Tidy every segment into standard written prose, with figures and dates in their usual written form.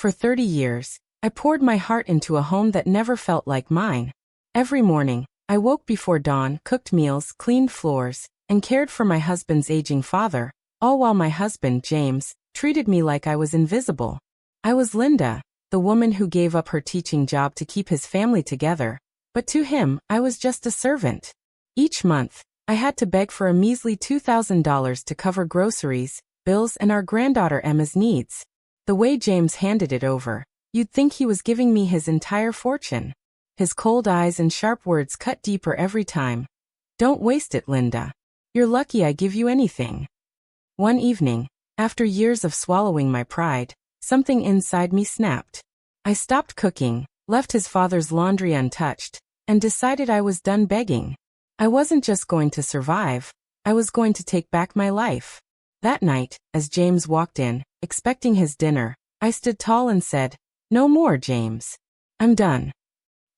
For 30 years, I poured my heart into a home that never felt like mine. Every morning, I woke before dawn, cooked meals, cleaned floors, and cared for my husband's aging father, all while my husband, James, treated me like I was invisible. I was Linda, the woman who gave up her teaching job to keep his family together, but to him, I was just a servant. Each month, I had to beg for a measly $2,000 to cover groceries, bills, and our granddaughter Emma's needs. The way James handed it over, you'd think he was giving me his entire fortune. His cold eyes and sharp words cut deeper every time. Don't waste it, Linda. You're lucky I give you anything. One evening, after years of swallowing my pride, something inside me snapped. I stopped cooking, left his father's laundry untouched, and decided I was done begging. I wasn't just going to survive, I was going to take back my life. That night, as James walked in, expecting his dinner, I stood tall and said, "No more, James. I'm done."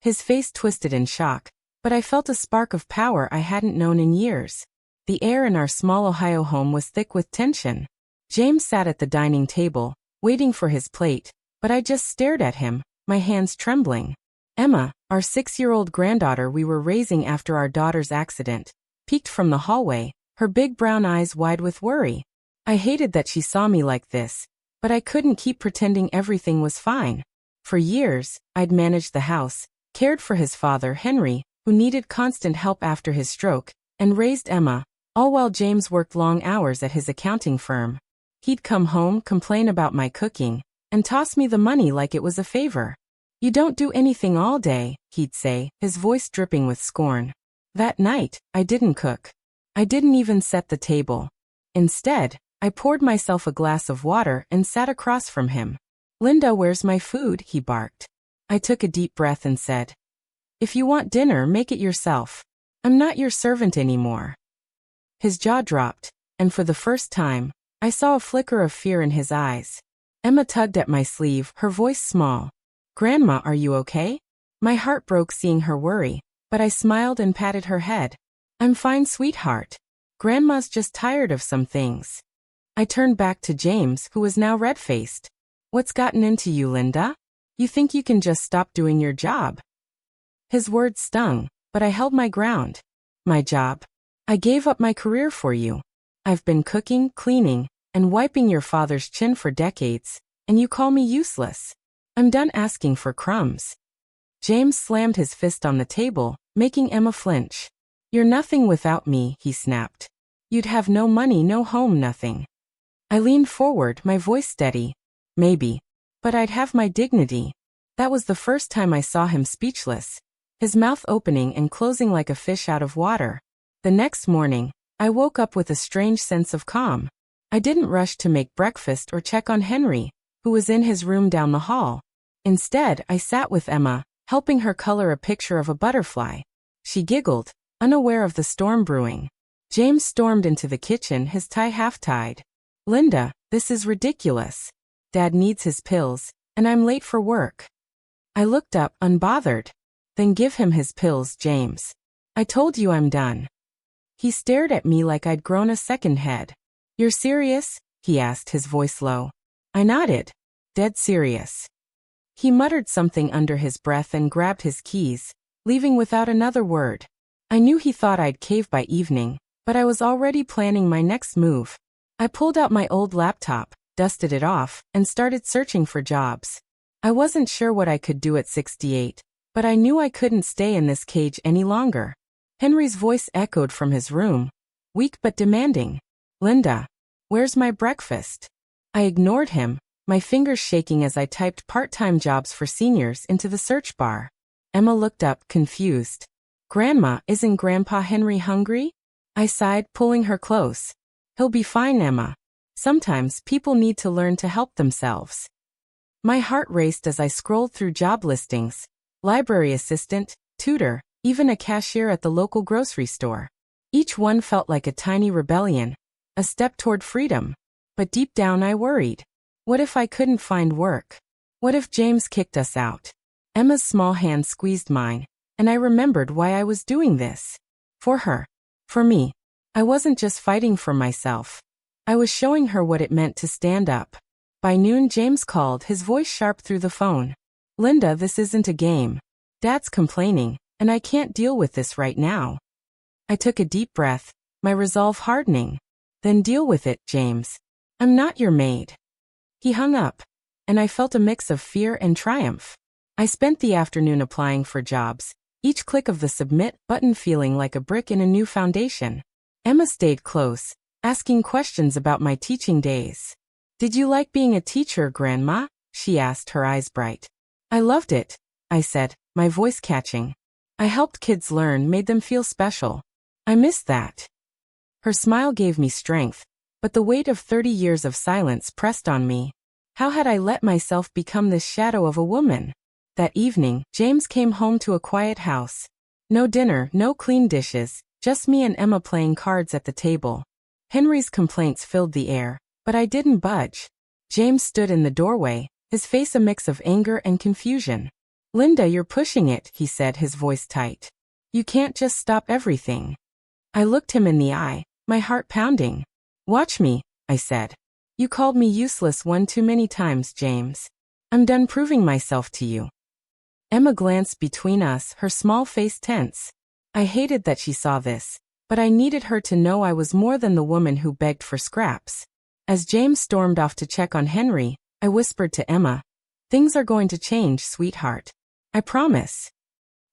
His face twisted in shock, but I felt a spark of power I hadn't known in years. The air in our small Ohio home was thick with tension. James sat at the dining table, waiting for his plate, but I just stared at him, my hands trembling. Emma, our 6-year-old granddaughter we were raising after our daughter's accident, peeked from the hallway, her big brown eyes wide with worry. I hated that she saw me like this, but I couldn't keep pretending everything was fine. For years, I'd managed the house, cared for his father, Henry, who needed constant help after his stroke, and raised Emma, all while James worked long hours at his accounting firm. He'd come home, complain about my cooking, and toss me the money like it was a favor. "You don't do anything all day," he'd say, his voice dripping with scorn. That night, I didn't cook. I didn't even set the table. Instead, I poured myself a glass of water and sat across from him. "Linda, where's my food?" he barked. I took a deep breath and said, "If you want dinner, make it yourself. I'm not your servant anymore." His jaw dropped, and for the first time, I saw a flicker of fear in his eyes. Emma tugged at my sleeve, her voice small. "Grandma, are you okay?" My heart broke seeing her worry, but I smiled and patted her head. "I'm fine, sweetheart. Grandma's just tired of some things." I turned back to James, who was now red-faced. "What's gotten into you, Linda? You think you can just stop doing your job?" His words stung, but I held my ground. "My job? I gave up my career for you. I've been cooking, cleaning, and wiping your father's chin for decades, and you call me useless. I'm done asking for crumbs." James slammed his fist on the table, making Emma flinch. "You're nothing without me," he snapped. "You'd have no money, no home, nothing." I leaned forward, my voice steady. "Maybe. But I'd have my dignity." That was the first time I saw him speechless, his mouth opening and closing like a fish out of water. The next morning, I woke up with a strange sense of calm. I didn't rush to make breakfast or check on Henry, who was in his room down the hall. Instead, I sat with Emma, helping her color a picture of a butterfly. She giggled, unaware of the storm brewing. James stormed into the kitchen, his tie half-tied. "Linda, this is ridiculous. Dad needs his pills, and I'm late for work." I looked up, unbothered. "Then give him his pills, James. I told you I'm done." He stared at me like I'd grown a second head. "You're serious?" he asked, his voice low. I nodded. "Dead serious." He muttered something under his breath and grabbed his keys, leaving without another word. I knew he thought I'd cave by evening, but I was already planning my next move. I pulled out my old laptop, dusted it off, and started searching for jobs. I wasn't sure what I could do at 68, but I knew I couldn't stay in this cage any longer. Henry's voice echoed from his room, weak but demanding. "Linda, where's my breakfast?" I ignored him, my fingers shaking as I typed part-time jobs for seniors into the search bar. Emma looked up, confused. "Grandma, isn't Grandpa Henry hungry?" I sighed, pulling her close. "He'll be fine, Emma. Sometimes people need to learn to help themselves." My heart raced as I scrolled through job listings. Library assistant, tutor, even a cashier at the local grocery store. Each one felt like a tiny rebellion, a step toward freedom. But deep down I worried. What if I couldn't find work? What if James kicked us out? Emma's small hand squeezed mine, and I remembered why I was doing this. For her. For me. I wasn't just fighting for myself. I was showing her what it meant to stand up. By noon, James called, his voice sharp through the phone. Linda, this isn't a game. Dad's complaining, and I can't deal with this right now. I took a deep breath, my resolve hardening. Then deal with it, James. I'm not your maid. He hung up, and I felt a mix of fear and triumph. I spent the afternoon applying for jobs, each click of the submit button feeling like a brick in a new foundation. Emma stayed close, asking questions about my teaching days. Did you like being a teacher, Grandma? She asked, her eyes bright. I loved it, I said, my voice catching. I helped kids learn, made them feel special. I missed that. Her smile gave me strength, but the weight of 30 years of silence pressed on me. How had I let myself become this shadow of a woman? That evening, James came home to a quiet house. No dinner, no clean dishes, just me and Emma playing cards at the table. Henry's complaints filled the air, but I didn't budge. James stood in the doorway, his face a mix of anger and confusion. Linda, you're pushing it, he said, his voice tight. You can't just stop everything. I looked him in the eye, my heart pounding. Watch me, I said. You called me useless one too many times, James. I'm done proving myself to you. Emma glanced between us, her small face tense. I hated that she saw this, but I needed her to know I was more than the woman who begged for scraps. As James stormed off to check on Henry, I whispered to Emma, things are going to change, sweetheart. I promise.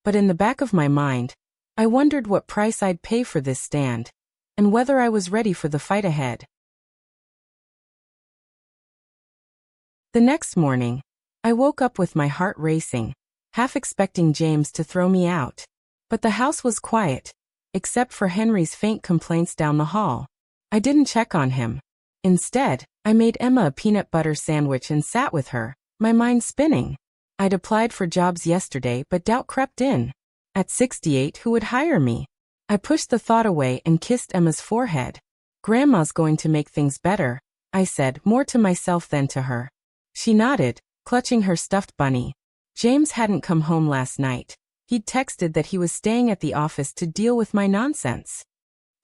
But in the back of my mind, I wondered what price I'd pay for this stand, and whether I was ready for the fight ahead. The next morning, I woke up with my heart racing, half expecting James to throw me out. But the house was quiet, except for Henry's faint complaints down the hall. I didn't check on him. Instead, I made Emma a peanut butter sandwich and sat with her, my mind spinning. I'd applied for jobs yesterday, but doubt crept in. At 68, who would hire me? I pushed the thought away and kissed Emma's forehead. Grandma's going to make things better, I said, more to myself than to her. She nodded, clutching her stuffed bunny. James hadn't come home last night. He'd texted that he was staying at the office to deal with my nonsense.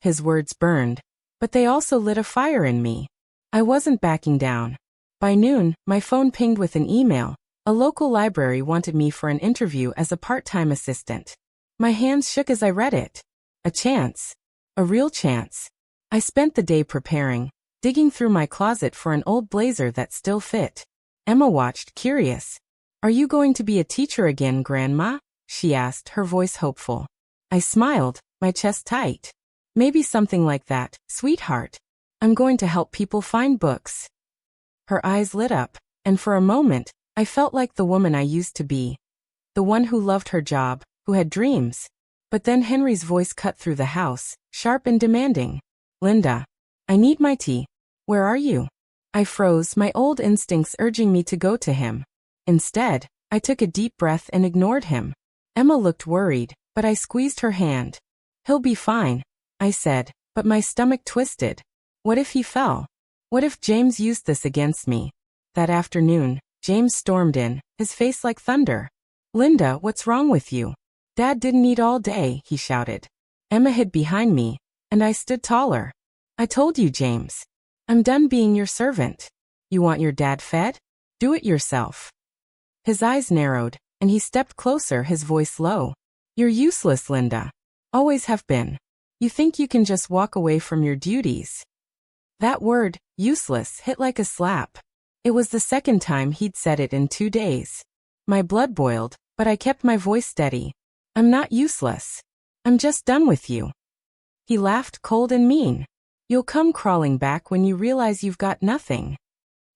His words burned, but they also lit a fire in me. I wasn't backing down. By noon, my phone pinged with an email. A local library wanted me for an interview as a part-time assistant. My hands shook as I read it. A chance. A real chance. I spent the day preparing, digging through my closet for an old blazer that still fit. Emma watched, curious. Are you going to be a teacher again, Grandma? She asked, her voice hopeful. I smiled, my chest tight. Maybe something like that, sweetheart. I'm going to help people find books. Her eyes lit up, and for a moment, I felt like the woman I used to be. The one who loved her job, who had dreams. But then Henry's voice cut through the house, sharp and demanding. Linda, I need my tea. Where are you? I froze, my old instincts urging me to go to him. Instead, I took a deep breath and ignored him. Emma looked worried, but I squeezed her hand. He'll be fine, I said, but my stomach twisted. What if he fell? What if James used this against me? That afternoon, James stormed in, his face like thunder. Linda, what's wrong with you? Dad didn't eat all day, he shouted. Emma hid behind me, and I stood taller. I told you, James. I'm done being your servant. You want your dad fed? Do it yourself. His eyes narrowed, and he stepped closer, his voice low. You're useless, Linda. Always have been. You think you can just walk away from your duties. That word, useless, hit like a slap. It was the second time he'd said it in 2 days. My blood boiled, but I kept my voice steady. I'm not useless. I'm just done with you. He laughed, cold and mean. You'll come crawling back when you realize you've got nothing.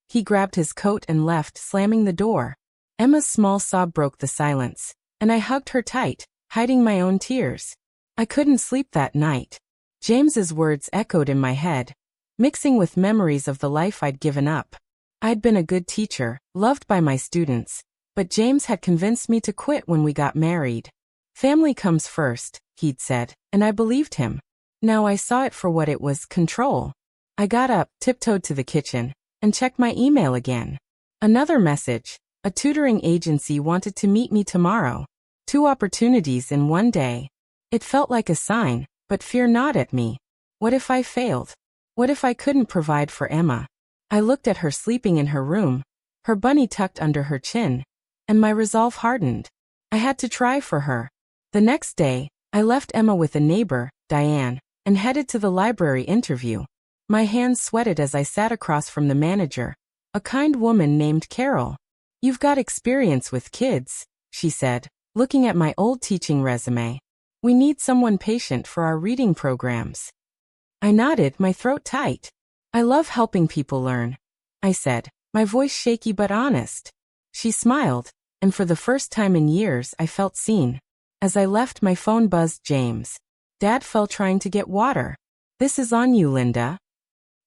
He grabbed his coat and left, slamming the door. Emma's small sob broke the silence, and I hugged her tight, hiding my own tears. I couldn't sleep that night. James's words echoed in my head, mixing with memories of the life I'd given up. I'd been a good teacher, loved by my students, but James had convinced me to quit when we got married. Family comes first, he'd said, and I believed him. Now I saw it for what it was, control. I got up, tiptoed to the kitchen, and checked my email again. Another message. A tutoring agency wanted to meet me tomorrow. 2 opportunities in 1 day. It felt like a sign, but fear gnawed at me. What if I failed? What if I couldn't provide for Emma? I looked at her sleeping in her room, her bunny tucked under her chin, and my resolve hardened. I had to try for her. The next day, I left Emma with a neighbor, Diane, and headed to the library interview. My hands sweated as I sat across from the manager, a kind woman named Carol. "You've got experience with kids," she said, looking at my old teaching resume. "We need someone patient for our reading programs." I nodded, my throat tight. "I love helping people learn," I said, my voice shaky but honest. She smiled, and for the first time in years I felt seen. As I left, my phone buzzed. James. Dad fell trying to get water. "This is on you, Linda."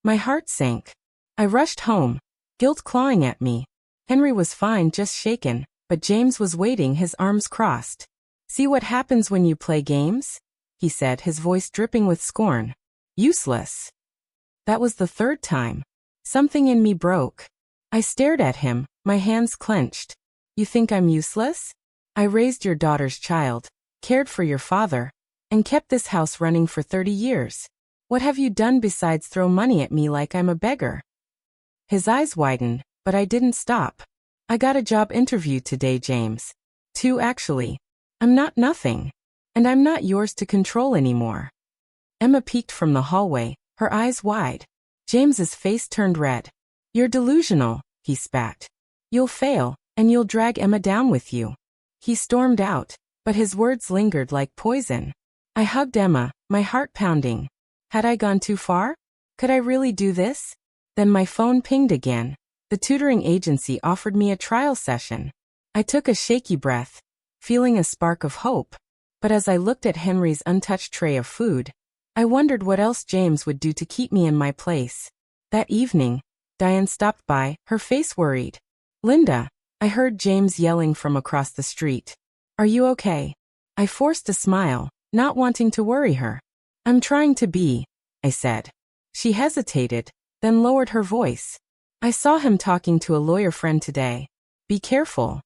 My heart sank. I rushed home, guilt clawing at me. Henry was fine, just shaken, but James was waiting, his arms crossed. "See what happens when you play games?" he said, his voice dripping with scorn. "Useless." That was the third time. Something in me broke. I stared at him, my hands clenched. "You think I'm useless? I raised your daughter's child, cared for your father, and kept this house running for 30 years. What have you done besides throw money at me like I'm a beggar?" His eyes widened, but I didn't stop. "I got a job interview today, James. 2 actually. I'm not nothing. And I'm not yours to control anymore." Emma peeked from the hallway, her eyes wide. James's face turned red. "You're delusional," he spat. "You'll fail, and you'll drag Emma down with you." He stormed out, but his words lingered like poison. I hugged Emma, my heart pounding. Had I gone too far? Could I really do this? Then my phone pinged again. The tutoring agency offered me a trial session. I took a shaky breath, feeling a spark of hope. But as I looked at Henry's untouched tray of food, I wondered what else James would do to keep me in my place. That evening, Diane stopped by, her face worried. "Linda," I heard James yelling from across the street. "Are you okay?" I forced a smile, not wanting to worry her. "I'm trying to be," I said. She hesitated, then lowered her voice. "I saw him talking to a lawyer friend today. Be careful."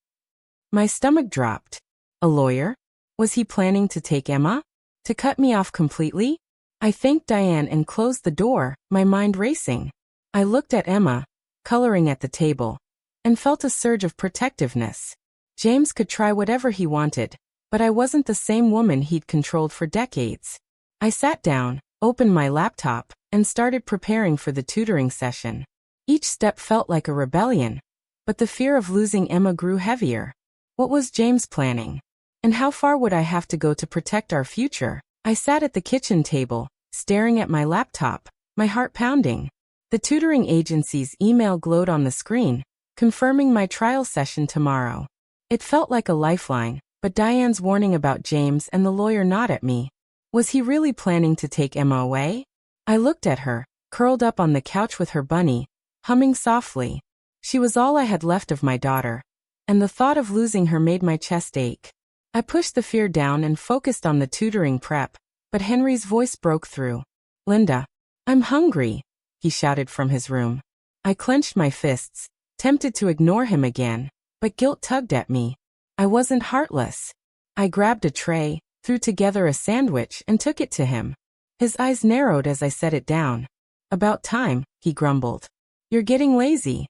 My stomach dropped. A lawyer? Was he planning to take Emma? To cut me off completely? I thanked Diane and closed the door, my mind racing. I looked at Emma, coloring at the table, and felt a surge of protectiveness. James could try whatever he wanted, but I wasn't the same woman he'd controlled for decades. I sat down, opened my laptop, and started preparing for the tutoring session. Each step felt like a rebellion, but the fear of losing Emma grew heavier. What was James planning? And how far would I have to go to protect our future? I sat at the kitchen table, staring at my laptop, my heart pounding. The tutoring agency's email glowed on the screen, confirming my trial session tomorrow. It felt like a lifeline, but Diane's warning about James and the lawyer gnawed at me. Was he really planning to take Emma away? I looked at her, curled up on the couch with her bunny, humming softly. She was all I had left of my daughter, and the thought of losing her made my chest ache. I pushed the fear down and focused on the tutoring prep, but Henry's voice broke through. "Linda, I'm hungry," he shouted from his room. I clenched my fists, tempted to ignore him again, but guilt tugged at me. I wasn't heartless. I grabbed a tray, threw together a sandwich, and took it to him. His eyes narrowed as I set it down. "About time," he grumbled. "You're getting lazy."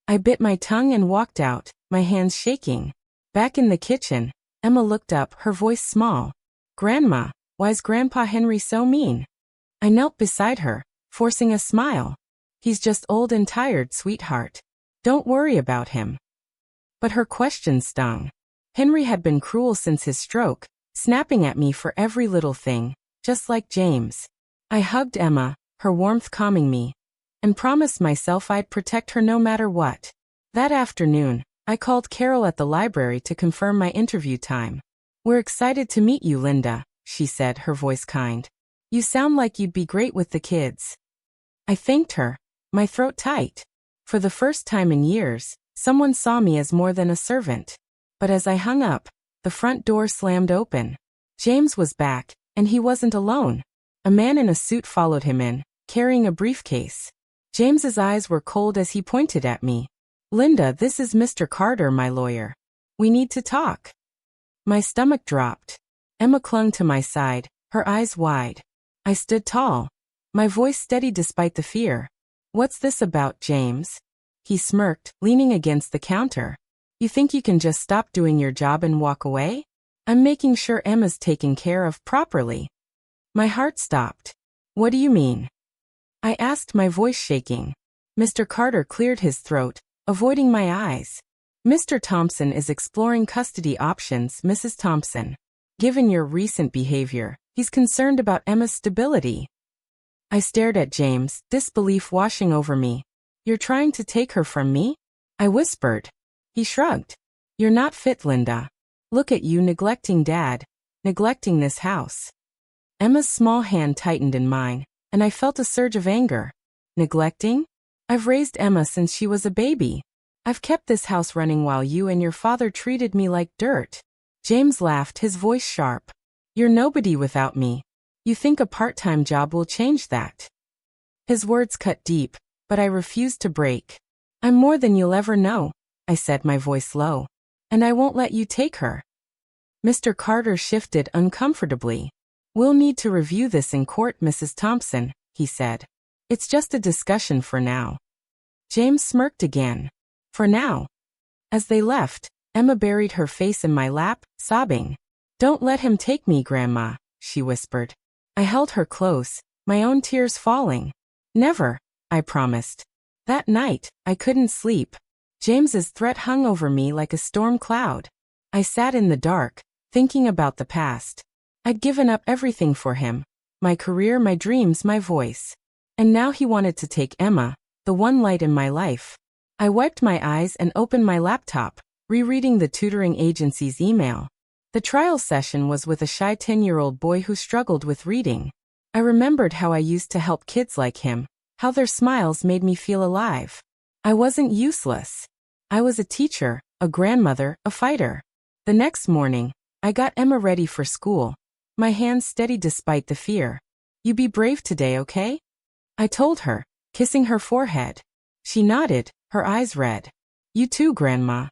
I bit my tongue and walked out, my hands shaking. Back in the kitchen, Emma looked up, her voice small. "Grandma, why's Grandpa Henry so mean?" I knelt beside her, forcing a smile. "He's just old and tired, sweetheart. Don't worry about him." But her question stung. Henry had been cruel since his stroke, snapping at me for every little thing, just like James. I hugged Emma, her warmth calming me, and promised myself I'd protect her no matter what. That afternoon, I called Carol at the library to confirm my interview time. "We're excited to meet you, Linda," she said, her voice kind. "You sound like you'd be great with the kids." I thanked her, my throat tight. For the first time in years, someone saw me as more than a servant. But as I hung up, the front door slammed open. James was back, and he wasn't alone. A man in a suit followed him in, carrying a briefcase. James's eyes were cold as he pointed at me. "Linda, this is Mr. Carter, my lawyer. We need to talk." My stomach dropped. Emma clung to my side, her eyes wide. I stood tall, my voice steady despite the fear. What's this about, James? He smirked, leaning against the counter. You think you can just stop doing your job and walk away? I'm making sure Emma's taken care of properly. My heart stopped. What do you mean? I asked, my voice shaking. Mr. Carter cleared his throat, avoiding my eyes. Mr. Thompson is exploring custody options, Mrs. Thompson. Given your recent behavior, he's concerned about Emma's stability. I stared at James, disbelief washing over me. You're trying to take her from me? I whispered. He shrugged. You're not fit, Linda. Look at you neglecting Dad, neglecting this house. Emma's small hand tightened in mine, and I felt a surge of anger. Neglecting? I've raised Emma since she was a baby. I've kept this house running while you and your father treated me like dirt. James laughed, his voice sharp. You're nobody without me. You think a part-time job will change that? His words cut deep, but I refused to break. I'm more than you'll ever know, I said, my voice low. And I won't let you take her. Mr. Carter shifted uncomfortably. We'll need to review this in court, Mrs. Thompson, he said. It's just a discussion for now. James smirked again. For now. As they left, Emma buried her face in my lap, sobbing. Don't let him take me, Grandma, she whispered. I held her close, my own tears falling. Never, I promised. That night, I couldn't sleep. James's threat hung over me like a storm cloud. I sat in the dark, thinking about the past. I'd given up everything for him. My career, my dreams, my voice. And now he wanted to take Emma, the one light in my life. I wiped my eyes and opened my laptop, rereading the tutoring agency's email. The trial session was with a shy 10-year-old boy who struggled with reading. I remembered how I used to help kids like him, how their smiles made me feel alive. I wasn't useless. I was a teacher, a grandmother, a fighter. The next morning, I got Emma ready for school, my hands steady despite the fear. You be brave today, okay? I told her, kissing her forehead. She nodded, her eyes red. You too, Grandma.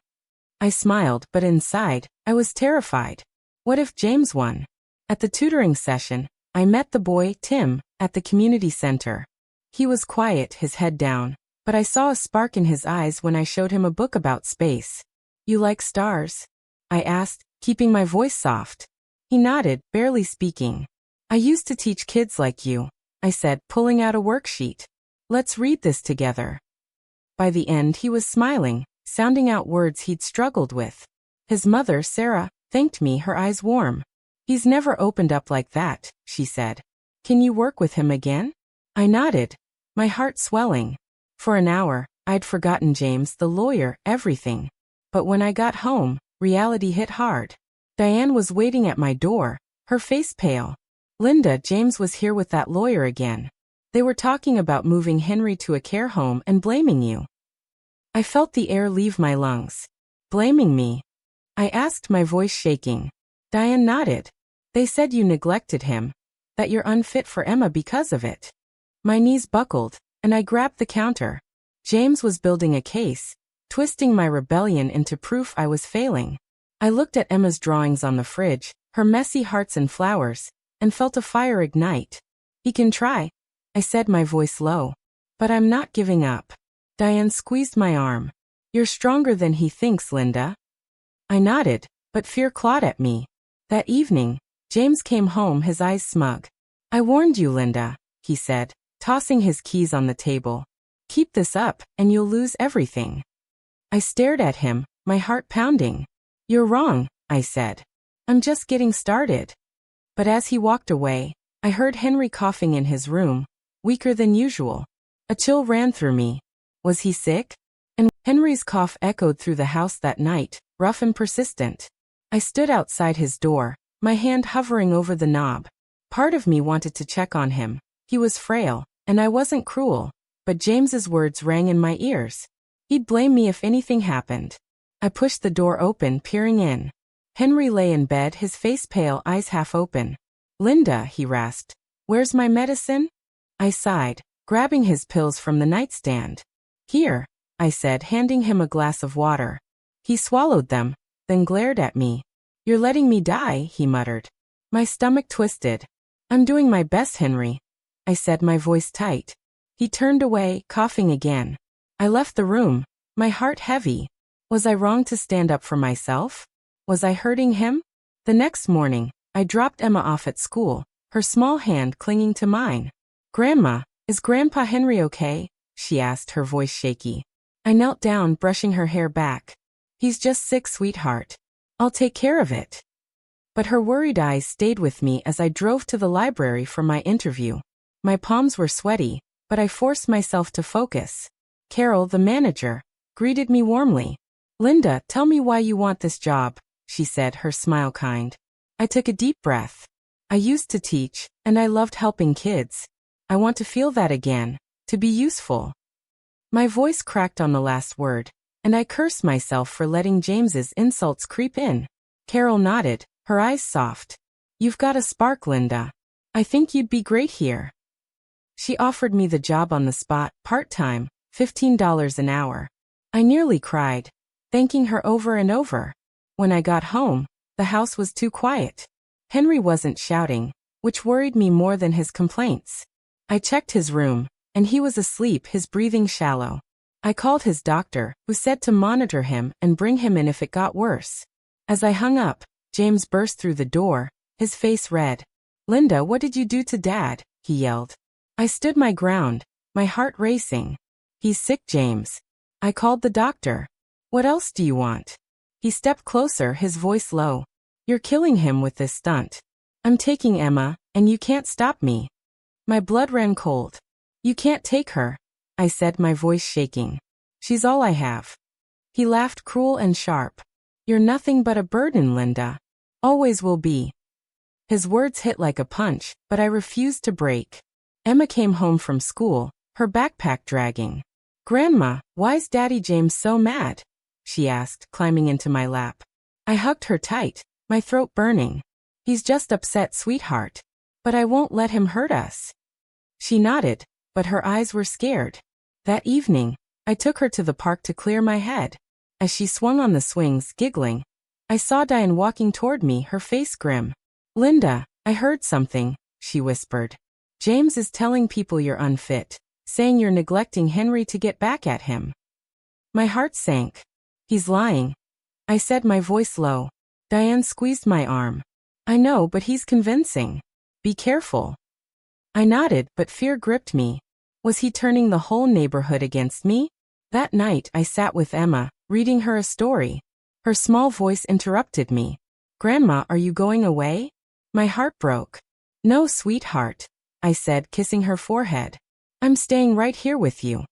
I smiled, but inside, I was terrified. What if James won? At the tutoring session, I met the boy, Tim, at the community center. He was quiet, his head down, but I saw a spark in his eyes when I showed him a book about space. You like stars? I asked, keeping my voice soft. He nodded, barely speaking. I used to teach kids like you, I said, pulling out a worksheet. Let's read this together. By the end, he was smiling, sounding out words he'd struggled with. His mother, Sarah, thanked me, her eyes warm. He's never opened up like that, she said. Can you work with him again? I nodded, my heart swelling. For an hour, I'd forgotten James, the lawyer, everything. But when I got home, reality hit hard. Diane was waiting at my door, her face pale. Linda, James was here with that lawyer again. They were talking about moving Henry to a care home and blaming you. I felt the air leave my lungs. Blaming me? I asked, my voice shaking. Diane nodded. They said you neglected him, that you're unfit for Emma because of it. My knees buckled, and I grabbed the counter. James was building a case, twisting my rebellion into proof I was failing. I looked at Emma's drawings on the fridge, her messy hearts and flowers, and felt a fire ignite. He can try, I said, my voice low. But I'm not giving up. Diane squeezed my arm. You're stronger than he thinks, Linda. I nodded, but fear clawed at me. That evening, James came home, his eyes smug. I warned you, Linda, he said, tossing his keys on the table. Keep this up, and you'll lose everything. I stared at him, my heart pounding. You're wrong, I said. I'm just getting started. But as he walked away, I heard Henry coughing in his room, weaker than usual. A chill ran through me. Was he sick? And Henry's cough echoed through the house that night, rough and persistent. I stood outside his door, my hand hovering over the knob. Part of me wanted to check on him. He was frail, and I wasn't cruel, but James's words rang in my ears. He'd blame me if anything happened. I pushed the door open, peering in. Henry lay in bed, his face pale, eyes half open. Linda, he rasped. Where's my medicine? I sighed, grabbing his pills from the nightstand. Here, I said, handing him a glass of water. He swallowed them, then glared at me. You're letting me die, he muttered. My stomach twisted. I'm doing my best, Henry, I said, my voice tight. He turned away, coughing again. I left the room, my heart heavy. Was I wrong to stand up for myself? Was I hurting him? The next morning, I dropped Emma off at school, her small hand clinging to mine. "Grandma, is Grandpa Henry okay?" she asked, her voice shaky. I knelt down, brushing her hair back. "He's just sick, sweetheart. I'll take care of it." But her worried eyes stayed with me as I drove to the library for my interview. My palms were sweaty, but I forced myself to focus. Carol, the manager, greeted me warmly. "Linda, tell me why you want this job," she said, her smile kind. I took a deep breath. I used to teach, and I loved helping kids. I want to feel that again, to be useful. My voice cracked on the last word, and I cursed myself for letting James's insults creep in. Carol nodded, her eyes soft. "You've got a spark, Linda. I think you'd be great here." She offered me the job on the spot, part-time, $15 an hour. I nearly cried, thanking her over and over. When I got home, the house was too quiet. Henry wasn't shouting, which worried me more than his complaints. I checked his room, and he was asleep, his breathing shallow. I called his doctor, who said to monitor him and bring him in if it got worse. As I hung up, James burst through the door, his face red. "Linda, what did you do to Dad?" he yelled. I stood my ground, my heart racing. "He's sick, James. I called the doctor. What else do you want?" He stepped closer, his voice low. "You're killing him with this stunt. I'm taking Emma, and you can't stop me." My blood ran cold. "You can't take her," I said, my voice shaking. "She's all I have." He laughed, cruel and sharp. "You're nothing but a burden, Linda. Always will be." His words hit like a punch, but I refused to break. Emma came home from school, her backpack dragging. "Grandma, why's Daddy James so mad?" she asked, climbing into my lap. I hugged her tight, my throat burning. "He's just upset, sweetheart. But I won't let him hurt us." She nodded, but her eyes were scared. That evening, I took her to the park to clear my head. As she swung on the swings, giggling, I saw Diane walking toward me, her face grim. "Linda, I heard something," she whispered. "James is telling people you're unfit, saying you're neglecting Henry to get back at him." My heart sank. "He's lying," I said, my voice low. Diane squeezed my arm. "I know, but he's convincing. Be careful." I nodded, but fear gripped me. Was he turning the whole neighborhood against me? That night I sat with Emma, reading her a story. Her small voice interrupted me. "Grandma, are you going away?" My heart broke. "No, sweetheart," I said, kissing her forehead. "I'm staying right here with you."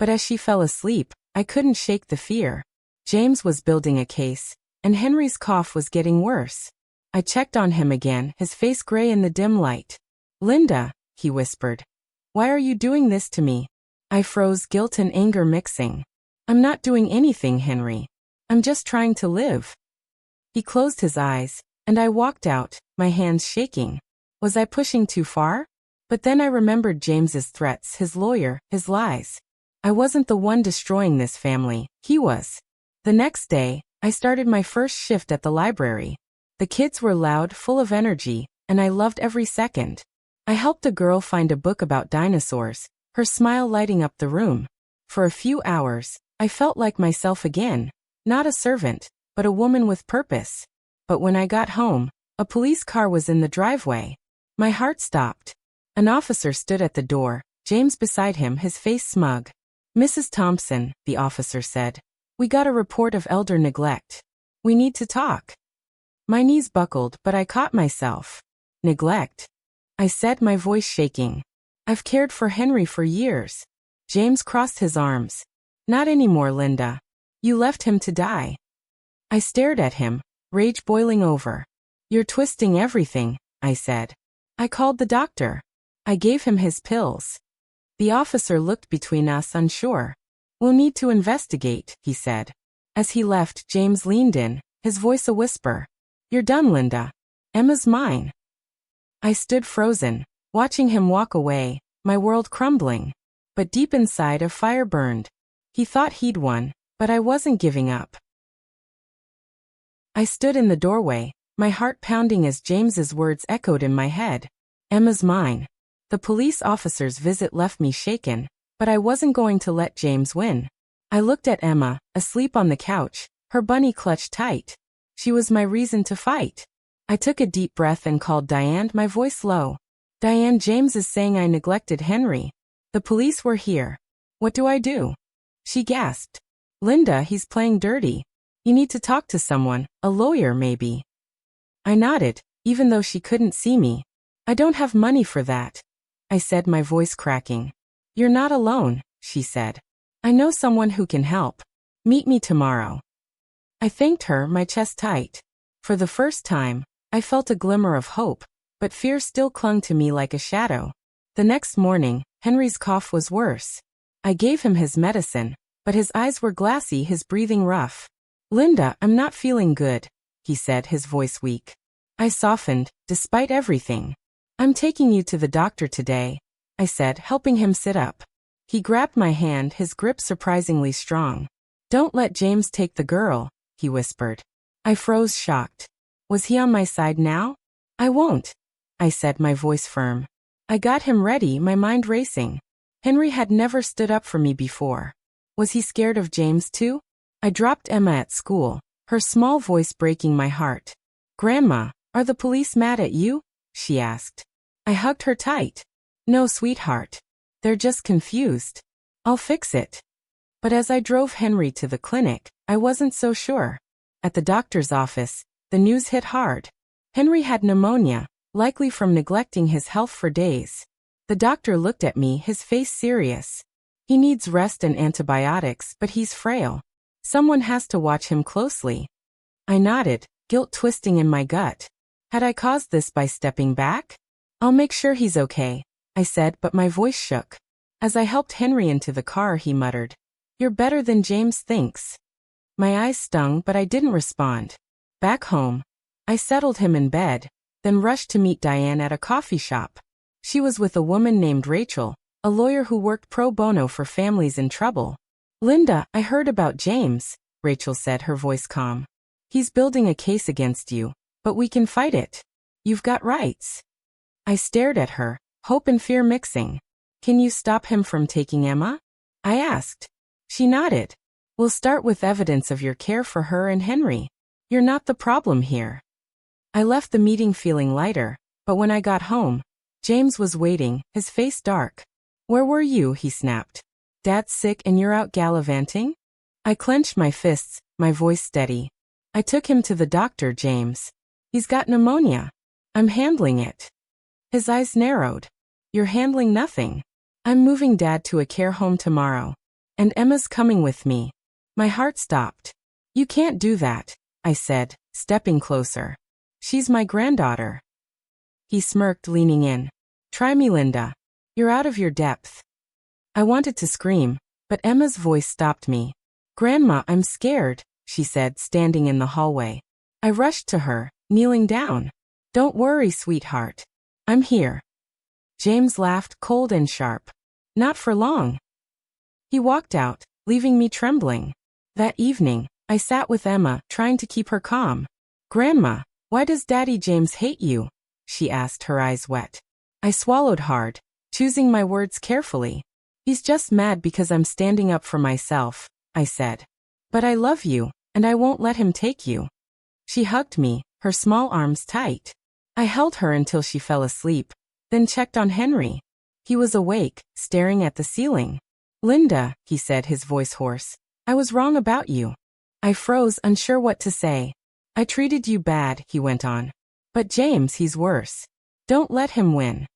But as she fell asleep, I couldn't shake the fear. James was building a case, and Henry's cough was getting worse. I checked on him again, his face gray in the dim light. "Linda," he whispered. "Why are you doing this to me?" I froze, guilt and anger mixing. "I'm not doing anything, Henry. I'm just trying to live." He closed his eyes, and I walked out, my hands shaking. Was I pushing too far? But then I remembered James's threats, his lawyer, his lies. I wasn't the one destroying this family, he was. The next day, I started my first shift at the library. The kids were loud, full of energy, and I loved every second. I helped a girl find a book about dinosaurs, her smile lighting up the room. For a few hours, I felt like myself again, not a servant, but a woman with purpose. But when I got home, a police car was in the driveway. My heart stopped. An officer stood at the door, James beside him, his face smug. "Mrs. Thompson," the officer said, "we got a report of elder neglect. We need to talk." My knees buckled, but I caught myself. "Neglect?" I said, my voice shaking. "I've cared for Henry for years." James crossed his arms. "Not anymore, Linda. You left him to die." I stared at him, rage boiling over. "You're twisting everything," I said. "I called the doctor. I gave him his pills." The officer looked between us, unsure. "We'll need to investigate," he said. As he left, James leaned in, his voice a whisper. "You're done, Linda. Emma's mine." I stood frozen, watching him walk away, my world crumbling. But deep inside a fire burned. He thought he'd won, but I wasn't giving up. I stood in the doorway, my heart pounding as James's words echoed in my head. "Emma's mine." The police officer's visit left me shaken, but I wasn't going to let James win. I looked at Emma, asleep on the couch, her bunny clutched tight. She was my reason to fight. I took a deep breath and called Diane, my voice low. Diane, James is saying I neglected Henry. The police were here. What do I do? She gasped. Linda, he's playing dirty. You need to talk to someone, a lawyer maybe. I nodded, even though she couldn't see me. I don't have money for that, I said, my voice cracking. You're not alone, she said. I know someone who can help. Meet me tomorrow. I thanked her, my chest tight. For the first time, I felt a glimmer of hope, but fear still clung to me like a shadow. The next morning, Henry's cough was worse. I gave him his medicine, but his eyes were glassy, his breathing rough. Linda, I'm not feeling good, he said, his voice weak. I softened, despite everything. I'm taking you to the doctor today, I said, helping him sit up. He grabbed my hand, his grip surprisingly strong. Don't let James take the girl, he whispered. I froze, shocked. Was he on my side now? I won't, I said, my voice firm. I got him ready, my mind racing. Henry had never stood up for me before. Was he scared of James too? I dropped Emma at school, her small voice breaking my heart. Grandma, are the police mad at you? She asked. I hugged her tight. No, sweetheart. They're just confused. I'll fix it. But as I drove Henry to the clinic, I wasn't so sure. At the doctor's office, the news hit hard. Henry had pneumonia, likely from neglecting his health for days. The doctor looked at me, his face serious. He needs rest and antibiotics, but he's frail. Someone has to watch him closely. I nodded, guilt twisting in my gut. Had I caused this by stepping back? I'll make sure he's okay, I said, but my voice shook. As I helped Henry into the car, he muttered, You're better than James thinks. My eyes stung, but I didn't respond. Back home, I settled him in bed, then rushed to meet Diane at a coffee shop. She was with a woman named Rachel, a lawyer who worked pro bono for families in trouble. Linda, I heard about James, Rachel said, her voice calm. He's building a case against you, but we can fight it. You've got rights. I stared at her, hope and fear mixing. Can you stop him from taking Emma? I asked. She nodded. We'll start with evidence of your care for her and Henry. You're not the problem here. I left the meeting feeling lighter, but when I got home, James was waiting, his face dark. Where were you? He snapped. Dad's sick and you're out gallivanting? I clenched my fists, my voice steady. I took him to the doctor, James. He's got pneumonia. I'm handling it. His eyes narrowed. You're handling nothing. I'm moving Dad to a care home tomorrow. And Emma's coming with me. My heart stopped. You can't do that, I said, stepping closer. She's my granddaughter. He smirked, leaning in. Try me, Linda. You're out of your depth. I wanted to scream, but Emma's voice stopped me. Grandma, I'm scared, she said, standing in the hallway. I rushed to her, kneeling down. Don't worry, sweetheart. I'm here. James laughed, cold and sharp. Not for long. He walked out, leaving me trembling. That evening, I sat with Emma, trying to keep her calm. Grandma, why does Daddy James hate you? She asked, her eyes wet. I swallowed hard, choosing my words carefully. He's just mad because I'm standing up for myself, I said. But I love you, and I won't let him take you. She hugged me, her small arms tight. I held her until she fell asleep, then checked on Henry. He was awake, staring at the ceiling. Linda, he said, his voice hoarse. I was wrong about you. I froze, unsure what to say. I treated you bad, he went on. But James, he's worse. Don't let him win.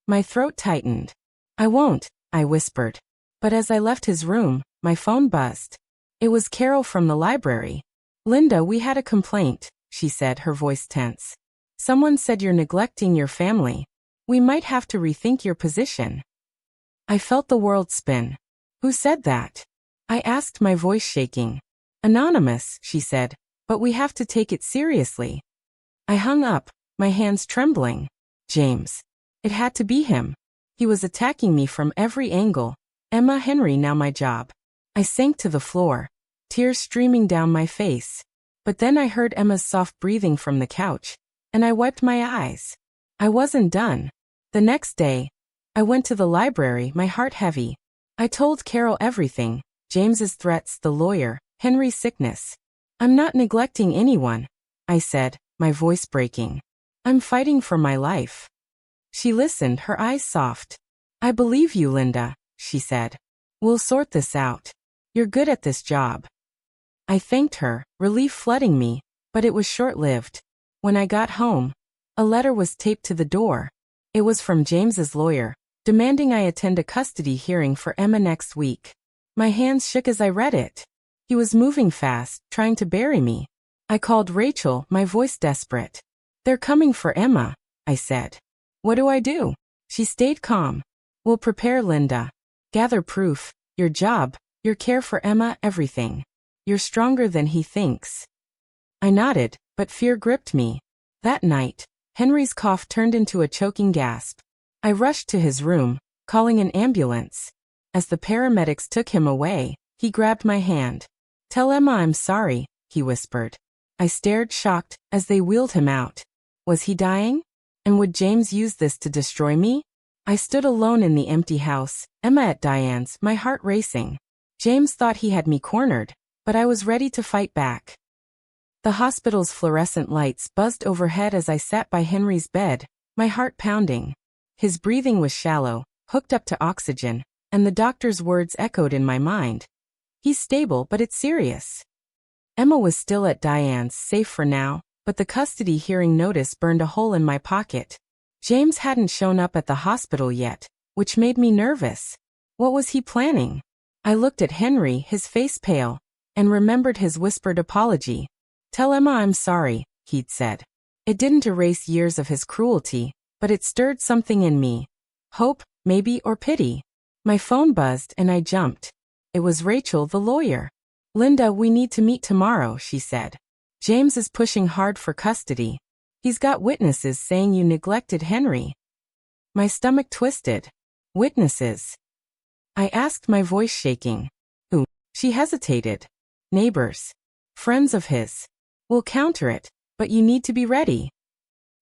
My throat tightened. I won't, I whispered. But as I left his room, my phone buzzed. It was Carol from the library. Linda, we had a complaint, she said, her voice tense. Someone said you're neglecting your family. We might have to rethink your position. I felt the world spin. Who said that? I asked, my voice shaking. Anonymous, she said, but we have to take it seriously. I hung up, my hands trembling. James. It had to be him. He was attacking me from every angle. Emma, Henry, now my job. I sank to the floor, tears streaming down my face. But then I heard Emma's soft breathing from the couch, and I wiped my eyes. I wasn't done. The next day, I went to the library, my heart heavy. I told Carol everything, James's threats, the lawyer, Henry's sickness. I'm not neglecting anyone, I said, my voice breaking. I'm fighting for my life. She listened, her eyes soft. I believe you, Linda, she said. We'll sort this out. You're good at this job. I thanked her, relief flooding me, but it was short-lived. When I got home, a letter was taped to the door. It was from James's lawyer, demanding I attend a custody hearing for Emma next week. My hands shook as I read it. He was moving fast, trying to bury me. I called Rachel, my voice desperate. They're coming for Emma, I said. What do I do? She stayed calm. We'll prepare, Linda. Gather proof, your job, your care for Emma, everything. You're stronger than he thinks. I nodded, but fear gripped me. That night, Henry's cough turned into a choking gasp. I rushed to his room, calling an ambulance. As the paramedics took him away, he grabbed my hand. Tell Emma I'm sorry, he whispered. I stared shocked as they wheeled him out. Was he dying? And would James use this to destroy me? I stood alone in the empty house, Emma at Diane's, my heart racing. James thought he had me cornered, but I was ready to fight back. The hospital's fluorescent lights buzzed overhead as I sat by Henry's bed, my heart pounding. His breathing was shallow, hooked up to oxygen, and the doctor's words echoed in my mind. He's stable, but it's serious. Emma was still at Diane's, safe for now, but the custody hearing notice burned a hole in my pocket. James hadn't shown up at the hospital yet, which made me nervous. What was he planning? I looked at Henry, his face pale, and remembered his whispered apology. Tell Emma I'm sorry, he'd said. It didn't erase years of his cruelty, but it stirred something in me. Hope, maybe, or pity. My phone buzzed and I jumped. It was Rachel, the lawyer. Linda, we need to meet tomorrow, she said. James is pushing hard for custody. He's got witnesses saying you neglected Henry. My stomach twisted. Witnesses? I asked, my voice shaking. Who? She hesitated. Neighbors. Friends of his. We'll counter it, but you need to be ready.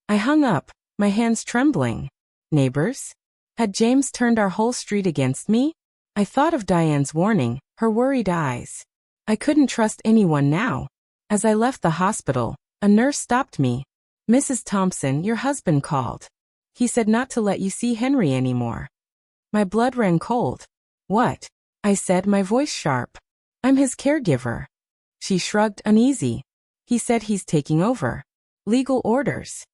I hung up, my hands trembling. Neighbors? Had James turned our whole street against me? I thought of Diane's warning, her worried eyes. I couldn't trust anyone now. As I left the hospital, a nurse stopped me. Mrs. Thompson, your husband called. He said not to let you see Henry anymore. My blood ran cold. What? I said, my voice sharp. I'm his caregiver. She shrugged, uneasy. He said he's taking over. Legal orders.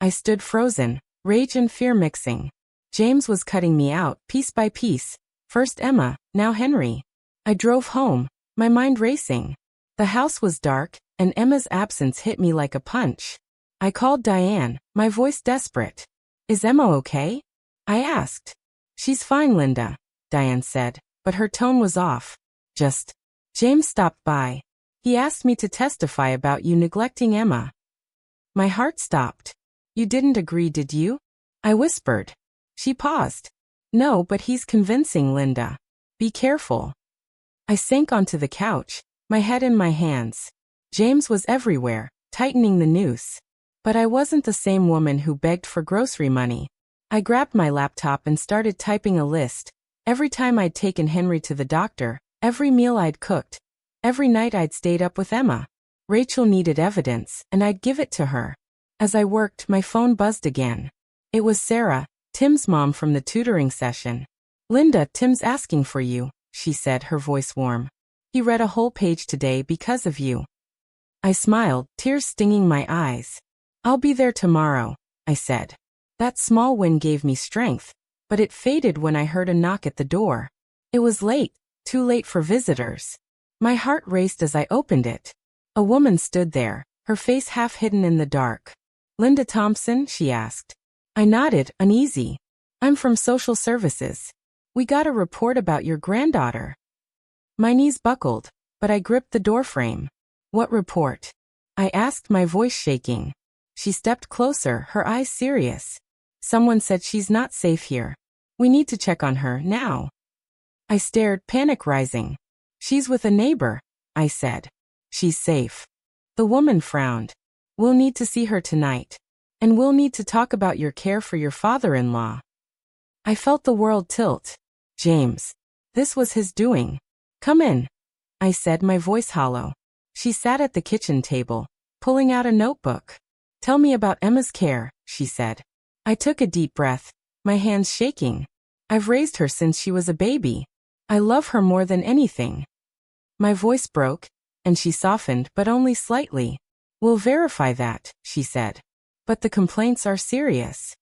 I stood frozen, rage and fear mixing. James was cutting me out, piece by piece. First Emma, now Henry. I drove home, my mind racing. The house was dark, and Emma's absence hit me like a punch. I called Diane, my voice desperate. Is Emma okay? I asked. She's fine, Linda, Diane said, but her tone was off. James stopped by. He asked me to testify about you neglecting Emma. My heart stopped. You didn't agree, did you? I whispered. She paused. No, but he's convincing, Linda. Be careful. I sank onto the couch, my head in my hands. James was everywhere, tightening the noose. But I wasn't the same woman who begged for grocery money. I grabbed my laptop and started typing a list. Every time I'd taken Henry to the doctor, every meal I'd cooked, every night I'd stayed up with Emma. Rachel needed evidence, and I'd give it to her. As I worked, my phone buzzed again. It was Sarah, Tim's mom from the tutoring session. Linda, Tim's asking for you, she said, her voice warm. He read a whole page today because of you. I smiled, tears stinging my eyes. I'll be there tomorrow, I said. That small win gave me strength, but it faded when I heard a knock at the door. It was late, too late for visitors. My heart raced as I opened it. A woman stood there, her face half hidden in the dark. Linda Thompson, she asked. I nodded, uneasy. I'm from social services. We got a report about your granddaughter. My knees buckled, but I gripped the doorframe. What report? I asked, my voice shaking. She stepped closer, her eyes serious. Someone said she's not safe here. We need to check on her, now. I stared, panic rising. She's with a neighbor, I said. She's safe. The woman frowned. We'll need to see her tonight. And we'll need to talk about your care for your father-in-law. I felt the world tilt. James. This was his doing. Come in, I said, my voice hollow. She sat at the kitchen table, pulling out a notebook. Tell me about Emma's care, she said. I took a deep breath, my hands shaking. I've raised her since she was a baby. I love her more than anything. My voice broke, and she softened, but only slightly. We'll verify that, she said. But the complaints are serious.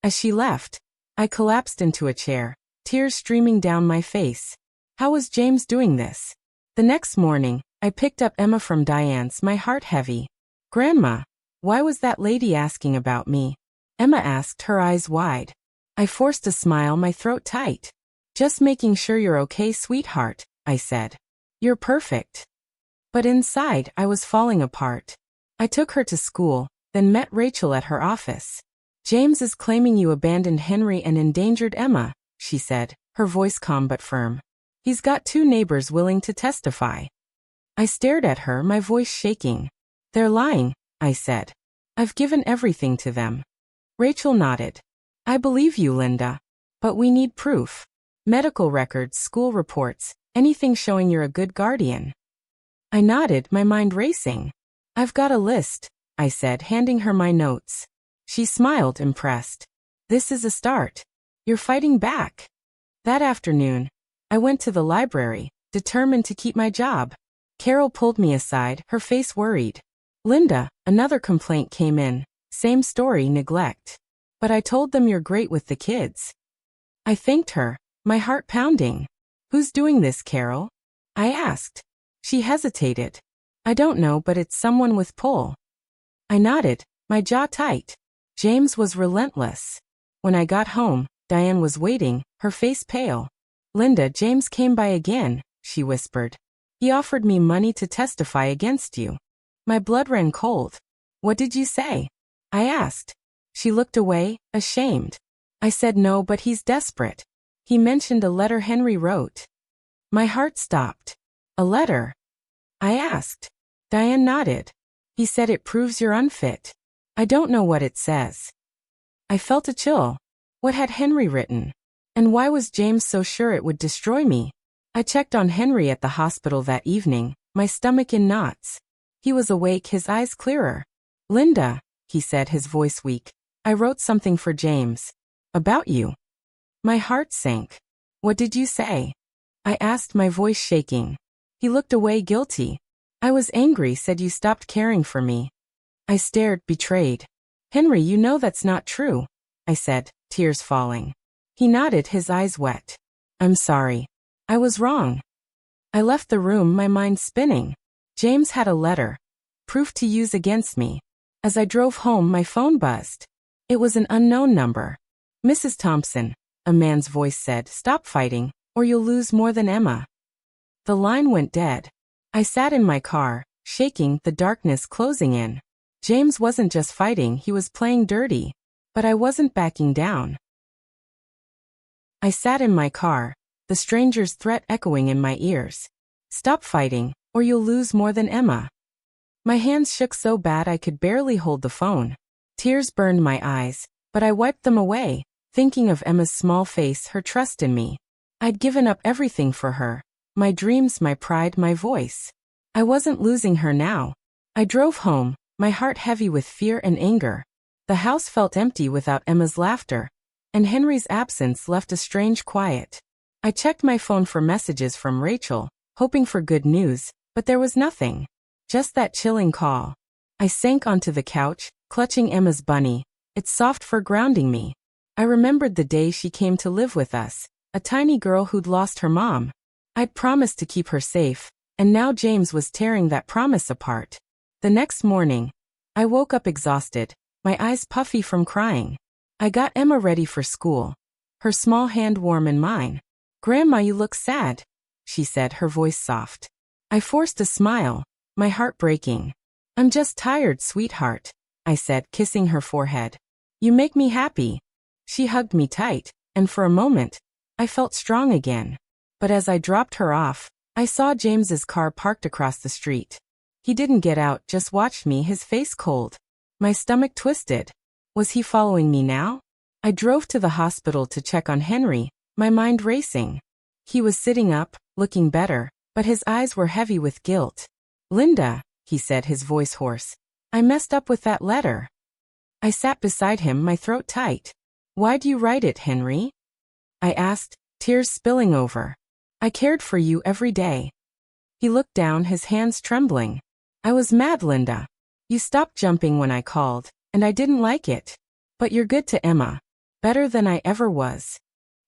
As she left, I collapsed into a chair, tears streaming down my face. How was James doing this? The next morning, I picked up Emma from Diane's, my heart heavy. Grandma, why was that lady asking about me? Emma asked, her eyes wide. I forced a smile, my throat tight. Just making sure you're okay, sweetheart, I said. You're perfect. But inside, I was falling apart. I took her to school, then met Rachel at her office. James is claiming you abandoned Henry and endangered Emma, she said, her voice calm but firm. He's got 2 neighbors willing to testify. I stared at her, my voice shaking. They're lying, I said. I've given everything to them. Rachel nodded. I believe you, Linda. But we need proof. Medical records, school reports, anything showing you're a good guardian. I nodded, my mind racing. I've got a list, I said, handing her my notes. She smiled, impressed. This is a start. You're fighting back. That afternoon, I went to the library, determined to keep my job. Carol pulled me aside, her face worried. Linda, another complaint came in. Same story, neglect. But I told them you're great with the kids. I thanked her, my heart pounding. Who's doing this, Carol? I asked. She hesitated. I don't know, but it's someone with pull. I nodded, my jaw tight. James was relentless. When I got home, Diane was waiting, her face pale. Linda, James came by again, she whispered. He offered me money to testify against you. My blood ran cold. What did you say? I asked. She looked away, ashamed. I said no, but he's desperate. He mentioned a letter Henry wrote. My heart stopped. A letter? I asked. Diane nodded. He said it proves you're unfit. I don't know what it says. I felt a chill. What had Henry written? And why was James so sure it would destroy me? I checked on Henry at the hospital that evening, my stomach in knots. He was awake, his eyes clearer. Linda, he said, his voice weak. I wrote something for James. About you. My heart sank. What did you say? I asked, my voice shaking. He looked away, guilty. I was angry, said you stopped caring for me. I stared, betrayed. Henry, you know that's not true, I said, tears falling. He nodded, his eyes wet. I'm sorry. I was wrong. I left the room, my mind spinning. James had a letter. Proof to use against me. As I drove home, my phone buzzed. It was an unknown number. Mrs. Thompson, a man's voice said, stop fighting, or you'll lose more than Emma. The line went dead. I sat in my car, shaking, the darkness closing in. James wasn't just fighting, he was playing dirty. But I wasn't backing down. I sat in my car, the stranger's threat echoing in my ears. Stop fighting, or you'll lose more than Emma. My hands shook so bad I could barely hold the phone. Tears burned my eyes, but I wiped them away, thinking of Emma's small face, her trust in me. I'd given up everything for her. My dreams, my pride, my voice. I wasn't losing her now. I drove home, my heart heavy with fear and anger. The house felt empty without Emma's laughter, and Henry's absence left a strange quiet. I checked my phone for messages from Rachel, hoping for good news, but there was nothing. Just that chilling call. I sank onto the couch, clutching Emma's bunny, its soft fur grounding me. I remembered the day she came to live with us, a tiny girl who'd lost her mom. I'd promised to keep her safe, and now James was tearing that promise apart. The next morning, I woke up exhausted, my eyes puffy from crying. I got Emma ready for school, her small hand warm in mine. Grandma, you look sad, she said, her voice soft. I forced a smile, my heart breaking. I'm just tired, sweetheart, I said, kissing her forehead. You make me happy. She hugged me tight, and for a moment, I felt strong again. But as I dropped her off, I saw James's car parked across the street. He didn't get out, just watched me, his face cold. My stomach twisted. Was he following me now? I drove to the hospital to check on Henry, my mind racing. He was sitting up, looking better, but his eyes were heavy with guilt. "Linda," he said, his voice hoarse, "I messed up with that letter." I sat beside him, my throat tight. "Why'd you write it, Henry?" I asked, tears spilling over. "I cared for you every day." He looked down, his hands trembling. "I was mad, Linda. You stopped jumping when I called, and I didn't like it. But you're good to Emma. Better than I ever was."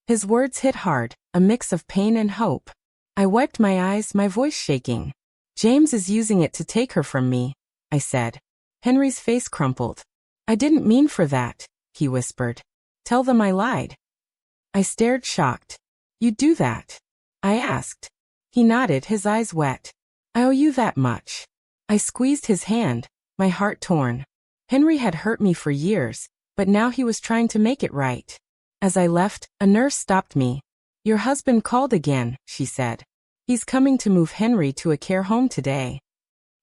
His words hit hard, a mix of pain and hope. I wiped my eyes, my voice shaking. "James is using it to take her from me," I said. Henry's face crumpled. "I didn't mean for that," he whispered. "Tell them I lied." I stared, shocked. "You'd do that?" I asked. He nodded, his eyes wet. "I owe you that much." I squeezed his hand, my heart torn. Henry had hurt me for years, but now he was trying to make it right. As I left, a nurse stopped me. "Your husband called again," she said. "He's coming to move Henry to a care home today."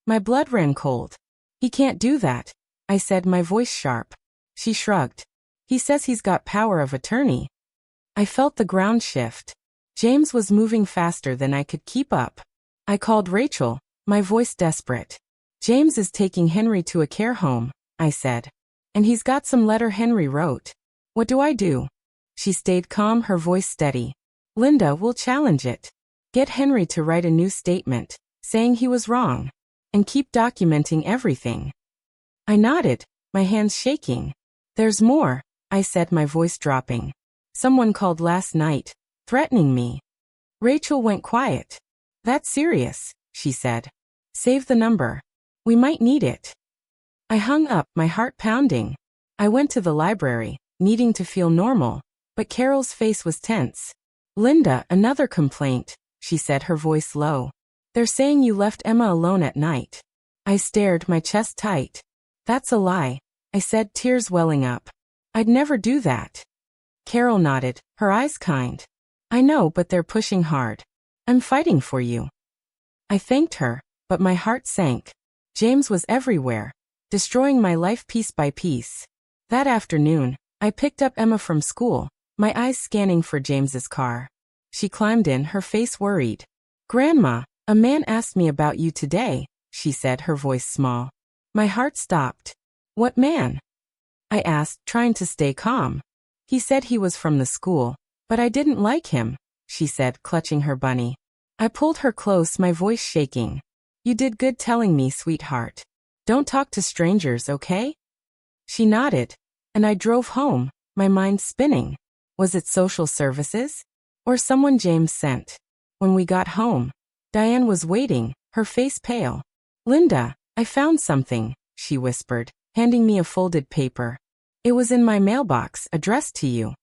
My blood ran cold. "He can't do that," I said, my voice sharp. She shrugged. "He says he's got power of attorney." I felt the ground shift. James was moving faster than I could keep up. I called Rachel, my voice desperate. "James is taking Henry to a care home," I said. "And he's got some letter Henry wrote. What do I do?" She stayed calm, her voice steady. "Linda, we'll challenge it. Get Henry to write a new statement, saying he was wrong. And keep documenting everything." I nodded, my hands shaking. "There's more," I said, my voice dropping. "Someone called last night, threatening me." Rachel went quiet. "That's serious," she said. "Save the number. We might need it." I hung up, my heart pounding. I went to the library, needing to feel normal, but Carol's face was tense. "Linda, another complaint," she said, her voice low. "They're saying you left Emma alone at night." I stared, my chest tight. "That's a lie," I said, tears welling up. "I'd never do that." Carol nodded, her eyes kind. "I know, but they're pushing hard. I'm fighting for you." I thanked her, but my heart sank. James was everywhere, destroying my life piece by piece. That afternoon, I picked up Emma from school, my eyes scanning for James's car. She climbed in, her face worried. "Grandma, a man asked me about you today," she said, her voice small. My heart stopped. "What man?" I asked, trying to stay calm. "He said he was from the school, but I didn't like him," she said, clutching her bunny. I pulled her close, my voice shaking. "You did good telling me, sweetheart. Don't talk to strangers, okay?" She nodded, and I drove home, my mind spinning. Was it social services? Or someone James sent? When we got home, Diane was waiting, her face pale. "Linda, I found something," she whispered, handing me a folded paper. "It was in my mailbox, addressed to you."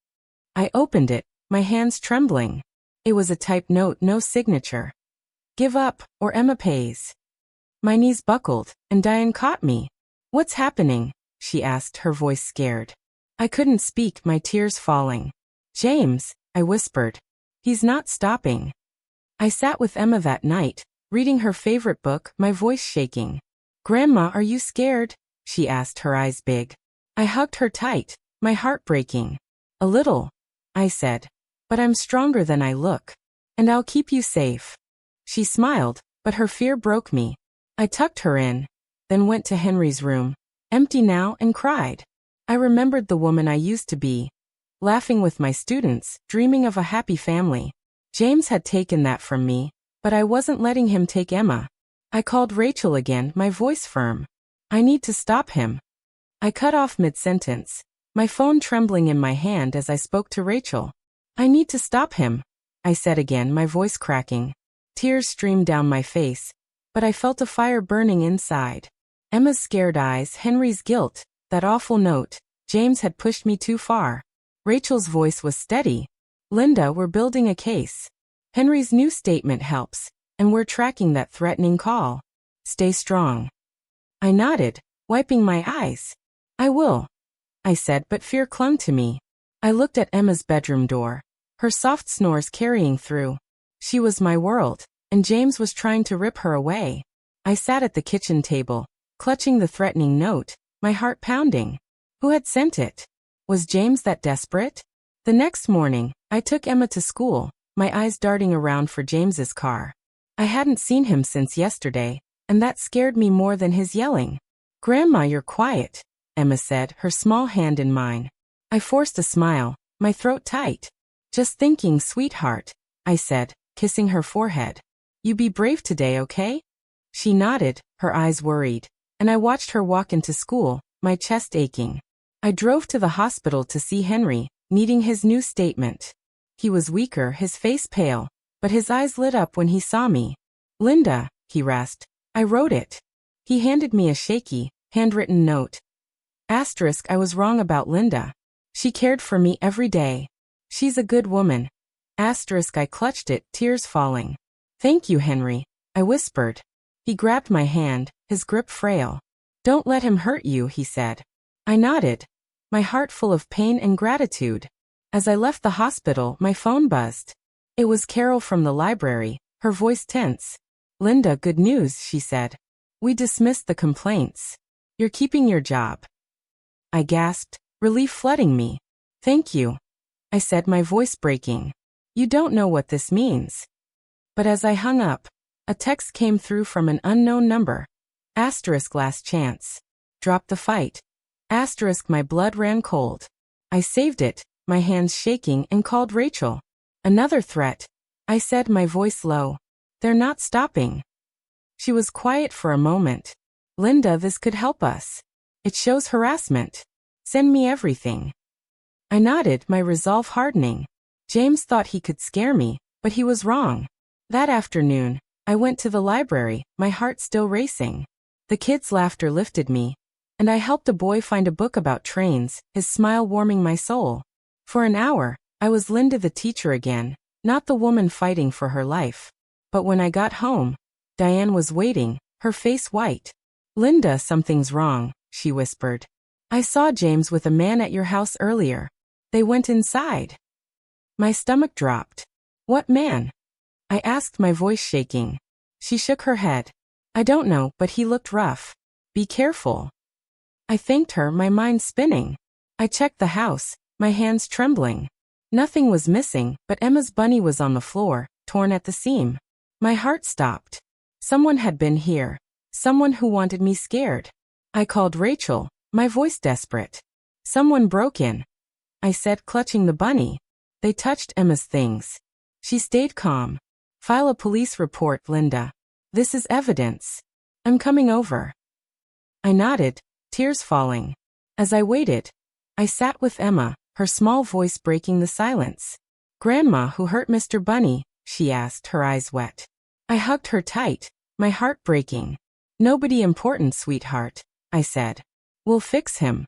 I opened it, my hands trembling. It was a typed note, no signature. "Give up, or Emma pays." My knees buckled, and Diane caught me. "What's happening?" she asked, her voice scared. I couldn't speak, my tears falling. "James," I whispered. "He's not stopping." I sat with Emma that night, reading her favorite book, my voice shaking. "Grandma, are you scared?" she asked, her eyes big. I hugged her tight, my heart breaking. "A little," I said. "But I'm stronger than I look. And I'll keep you safe." She smiled, but her fear broke me. I tucked her in, then went to Henry's room, empty now, and cried. I remembered the woman I used to be, laughing with my students, dreaming of a happy family. James had taken that from me, but I wasn't letting him take Emma. I called Rachel again, my voice firm. "I need to stop him." I cut off mid-sentence, my phone trembling in my hand as I spoke to Rachel. "I need to stop him," I said again, my voice cracking. Tears streamed down my face, but I felt a fire burning inside. Emma's scared eyes, Henry's guilt, that awful note. James had pushed me too far. Rachel's voice was steady. "Linda, we're building a case. Henry's new statement helps, and we're tracking that threatening call. Stay strong." I nodded, wiping my eyes. "I will," I said, but fear clung to me. I looked at Emma's bedroom door, her soft snores carrying through. She was my world, and James was trying to rip her away. I sat at the kitchen table, clutching the threatening note, my heart pounding. Who had sent it? Was James that desperate? The next morning, I took Emma to school, my eyes darting around for James's car. I hadn't seen him since yesterday, and that scared me more than his yelling. "Grandma, you're quiet," Emma said, her small hand in mine. I forced a smile, my throat tight. "Just thinking, sweetheart," I said, kissing her forehead. "You be brave today, okay?" She nodded, her eyes worried, and I watched her walk into school, my chest aching. I drove to the hospital to see Henry, needing his new statement. He was weaker, his face pale, but his eyes lit up when he saw me. "Linda," he rasped. "I wrote it." He handed me a shaky, handwritten note. Asterisk, I was wrong about Linda. She cared for me every day. She's a good woman. Asterisk, I clutched it, tears falling. "Thank you, Henry," I whispered. He grabbed my hand, his grip frail. "Don't let him hurt you," he said. I nodded, my heart full of pain and gratitude. As I left the hospital, my phone buzzed. It was Carol from the library, her voice tense. "Linda, good news," she said. "We dismissed the complaints. You're keeping your job." I gasped, relief flooding me. "Thank you," I said, my voice breaking. "You don't know what this means." But as I hung up, a text came through from an unknown number. Asterisk, last chance. Drop the fight. Asterisk, my blood ran cold. I saved it, my hands shaking, and called Rachel. "Another threat," I said, my voice low. "They're not stopping." She was quiet for a moment. "Linda, this could help us. It shows harassment. Send me everything." I nodded, my resolve hardening. James thought he could scare me, but he was wrong. That afternoon, I went to the library, my heart still racing. The kids' laughter lifted me, and I helped a boy find a book about trains, his smile warming my soul. For an hour, I was Linda the teacher again, not the woman fighting for her life. But when I got home, Diane was waiting, her face white. "Linda, something's wrong," she whispered. "I saw James with a man at your house earlier. They went inside." My stomach dropped. "What man?" I asked, my voice shaking. She shook her head. "I don't know, but he looked rough. Be careful." I thanked her, my mind spinning. I checked the house, my hands trembling. Nothing was missing, but Emma's bunny was on the floor, torn at the seam. My heart stopped. Someone had been here. Someone who wanted me scared. I called Rachel, my voice desperate. "Someone broke in," I said, clutching the bunny. "They touched Emma's things." She stayed calm. "File a police report, Linda. This is evidence. I'm coming over." I nodded, tears falling. As I waited, I sat with Emma, her small voice breaking the silence. "Grandma, who hurt Mr. Bunny?" she asked, her eyes wet. I hugged her tight, my heart breaking. "Nobody important, sweetheart," I said. "We'll fix him."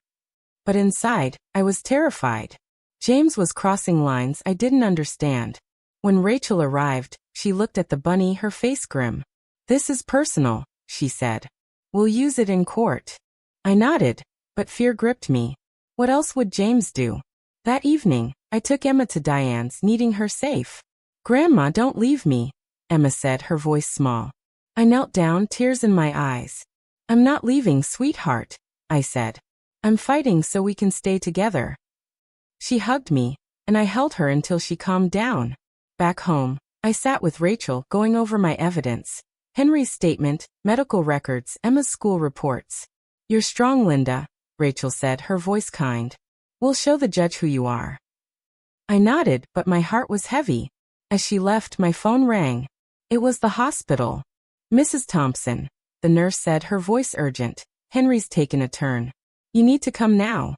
But inside, I was terrified. James was crossing lines I didn't understand. When Rachel arrived, she looked at the bunny, her face grim. "This is personal," she said. "We'll use it in court." I nodded, but fear gripped me. What else would James do? That evening, I took Emma to Diane's, needing her safe. "Grandma, don't leave me," Emma said, her voice small. I knelt down, tears in my eyes. "I'm not leaving, sweetheart," I said. "I'm fighting so we can stay together." She hugged me, and I held her until she calmed down. Back home, I sat with Rachel, going over my evidence. Henry's statement, medical records, Emma's school reports. "You're strong, Linda," Rachel said, her voice kind. "We'll show the judge who you are." I nodded, but my heart was heavy. As she left, my phone rang. It was the hospital. "Mrs. Thompson," the nurse said, her voice urgent. "Henry's taken a turn. You need to come now."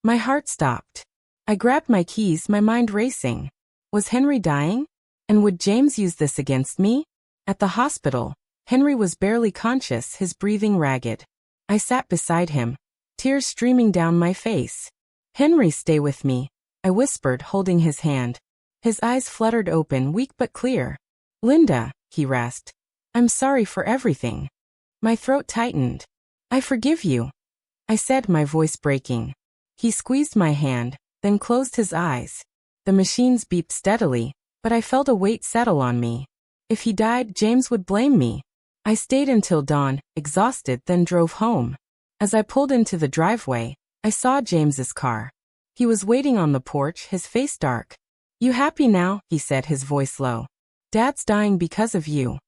My heart stopped. I grabbed my keys, my mind racing. Was Henry dying? And would James use this against me? At the hospital, Henry was barely conscious, his breathing ragged. I sat beside him, tears streaming down my face. "Henry, stay with me," I whispered, holding his hand. His eyes fluttered open, weak but clear. "Linda," he rasped. "I'm sorry for everything." My throat tightened. "I forgive you," I said, my voice breaking. He squeezed my hand, then closed his eyes. The machines beeped steadily, but I felt a weight settle on me. If he died, James would blame me. I stayed until dawn, exhausted, then drove home. As I pulled into the driveway, I saw James's car. He was waiting on the porch, his face dark. "You happy now?" he said, his voice low. "Dad's dying because of you."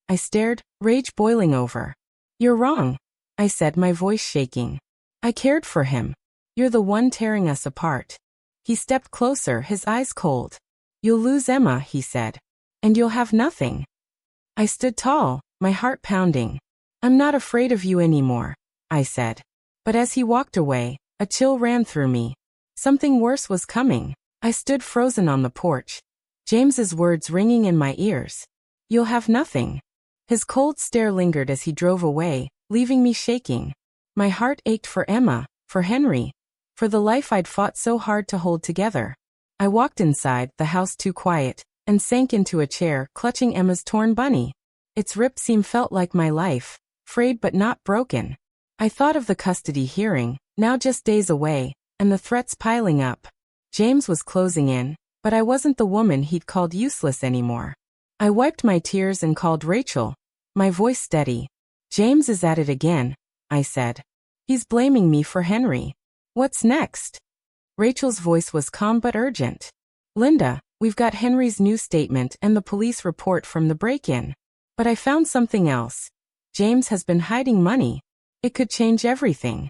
I stared, rage boiling over. "You're wrong," I said, my voice shaking. "I cared for him. You're the one tearing us apart." He stepped closer, his eyes cold. "You'll lose Emma," he said. "And you'll have nothing." I stood tall, my heart pounding. "I'm not afraid of you anymore," I said. But as he walked away, a chill ran through me. Something worse was coming. I stood frozen on the porch, James's words ringing in my ears. "You'll have nothing." His cold stare lingered as he drove away, leaving me shaking. My heart ached for Emma, for Henry, for the life I'd fought so hard to hold together. I walked inside, the house too quiet, and sank into a chair, clutching Emma's torn bunny. Its ripped seam felt like my life, frayed but not broken. I thought of the custody hearing, now just days away, and the threats piling up. James was closing in, but I wasn't the woman he'd called useless anymore. I wiped my tears and called Rachel, my voice steady. "James is at it again," I said. "He's blaming me for Henry. What's next?" Rachel's voice was calm but urgent. "Linda, we've got Henry's new statement and the police report from the break-in. But I found something else. James has been hiding money. It could change everything."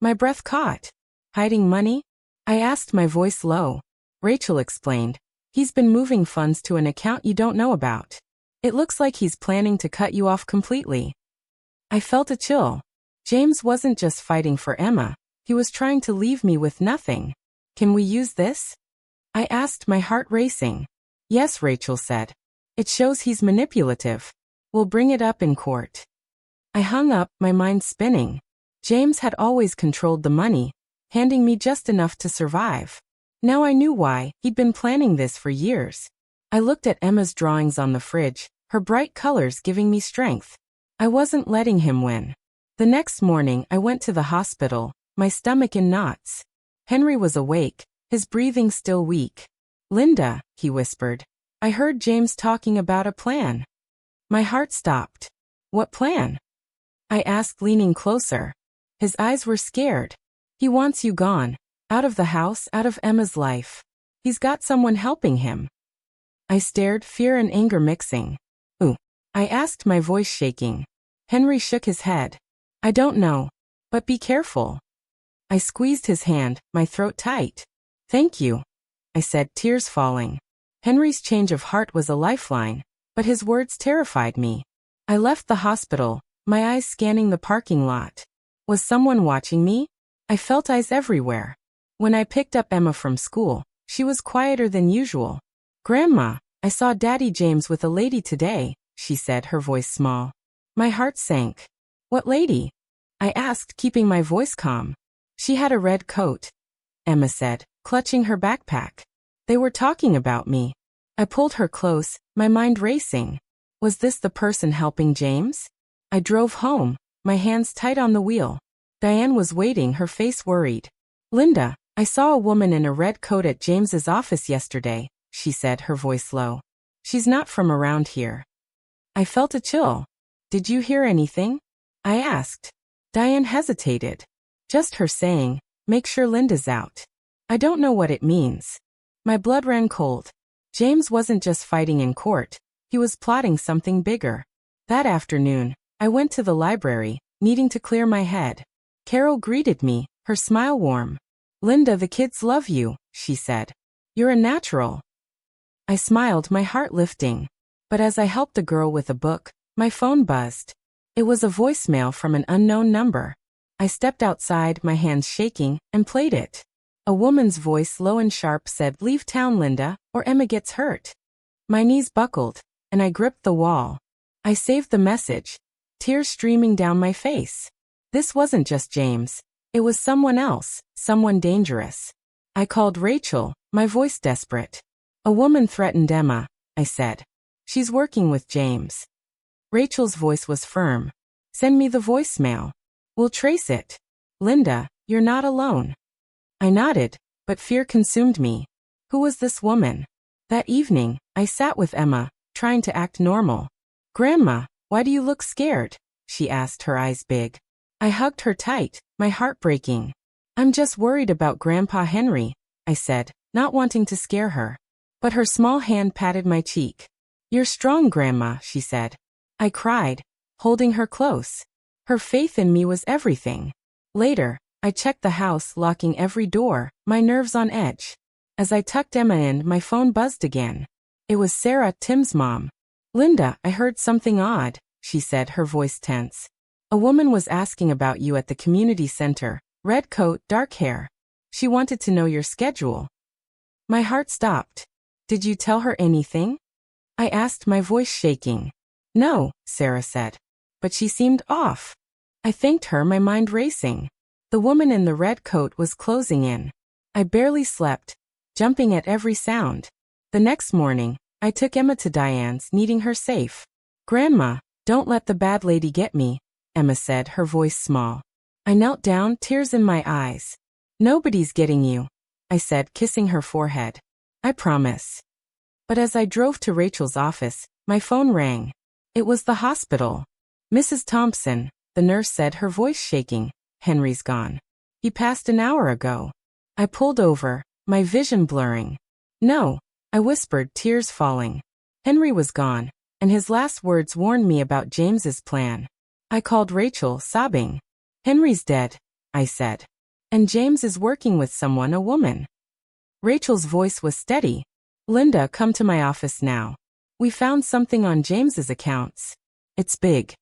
My breath caught. "Hiding money?" I asked, my voice low. Rachel explained. "He's been moving funds to an account you don't know about. It looks like he's planning to cut you off completely." I felt a chill. James wasn't just fighting for Emma. He was trying to leave me with nothing. "Can we use this?" I asked, my heart racing. "Yes," Rachel said. "It shows he's manipulative. We'll bring it up in court." I hung up, my mind spinning. James had always controlled the money, handing me just enough to survive. Now I knew why. He'd been planning this for years. I looked at Emma's drawings on the fridge, her bright colors giving me strength. I wasn't letting him win. The next morning I went to the hospital, my stomach in knots. Henry was awake, his breathing still weak. "Linda," he whispered. "I heard James talking about a plan." My heart stopped. "What plan?" I asked, leaning closer. His eyes were scared. "He wants you gone. Out of the house, out of Emma's life. He's got someone helping him." I stared, fear and anger mixing. "Ooh," I asked, my voice shaking. Henry shook his head. "I don't know. But be careful." I squeezed his hand, my throat tight. "Thank you," I said, tears falling. Henry's change of heart was a lifeline, but his words terrified me. I left the hospital, my eyes scanning the parking lot. Was someone watching me? I felt eyes everywhere. When I picked up Emma from school, she was quieter than usual. "Grandma, I saw Daddy James with a lady today," she said, her voice small. My heart sank. "What lady?" I asked, keeping my voice calm. "She had a red coat," Emma said, clutching her backpack. "They were talking about me." I pulled her close, my mind racing. Was this the person helping James? I drove home, my hands tight on the wheel. Diane was waiting, her face worried. "Linda, I saw a woman in a red coat at James's office yesterday," she said, her voice low. "She's not from around here." I felt a chill. "Did you hear anything?" I asked. Diane hesitated. "Just her saying, 'Make sure Linda's out.' I don't know what it means." My blood ran cold. James wasn't just fighting in court. He was plotting something bigger. That afternoon, I went to the library, needing to clear my head. Carol greeted me, her smile warm. "Linda, the kids love you," she said. "You're a natural." I smiled, my heart lifting. But as I helped the girl with a book, my phone buzzed. It was a voicemail from an unknown number. I stepped outside, my hands shaking, and played it. A woman's voice, low and sharp, said, "Leave town, Linda, or Emma gets hurt." My knees buckled, and I gripped the wall. I saved the message, tears streaming down my face. This wasn't just James. It was someone else, someone dangerous. I called Rachel, my voice desperate. "A woman threatened Emma," I said. "She's working with James." Rachel's voice was firm. "Send me the voicemail. We'll trace it. Linda, you're not alone." I nodded, but fear consumed me. Who was this woman? That evening, I sat with Emma, trying to act normal. "Grandma, why do you look scared?" she asked, her eyes big. I hugged her tight, my heart breaking. I'm just worried about Grandpa Henry, I said, not wanting to scare her. But her small hand patted my cheek. You're strong, Grandma, she said. I cried, holding her close. Her faith in me was everything. Later, I checked the house, locking every door, my nerves on edge. As I tucked Emma in, my phone buzzed again. It was Sarah, Tim's mom. Linda, I heard something odd, she said, her voice tense. A woman was asking about you at the community center, red coat, dark hair. She wanted to know your schedule. My heart stopped. Did you tell her anything? I asked, my voice shaking. No, Sarah said. But she seemed off. I thanked her, my mind racing. The woman in the red coat was closing in. I barely slept, jumping at every sound. The next morning, I took Emma to Diane's, needing her safe. Grandma, don't let the bad lady get me, Emma said, her voice small. I knelt down, tears in my eyes. Nobody's getting you, I said, kissing her forehead. I promise. But as I drove to Rachel's office, my phone rang. It was the hospital. Mrs. Thompson, the nurse said, her voice shaking. Henry's gone. He passed an hour ago. I pulled over, my vision blurring. No, I whispered, tears falling. Henry was gone, and his last words warned me about James's plan. I called Rachel, sobbing. Henry's dead, I said. And James is working with someone, a woman. Rachel's voice was steady. Linda, come to my office now. We found something on James's accounts. It's big.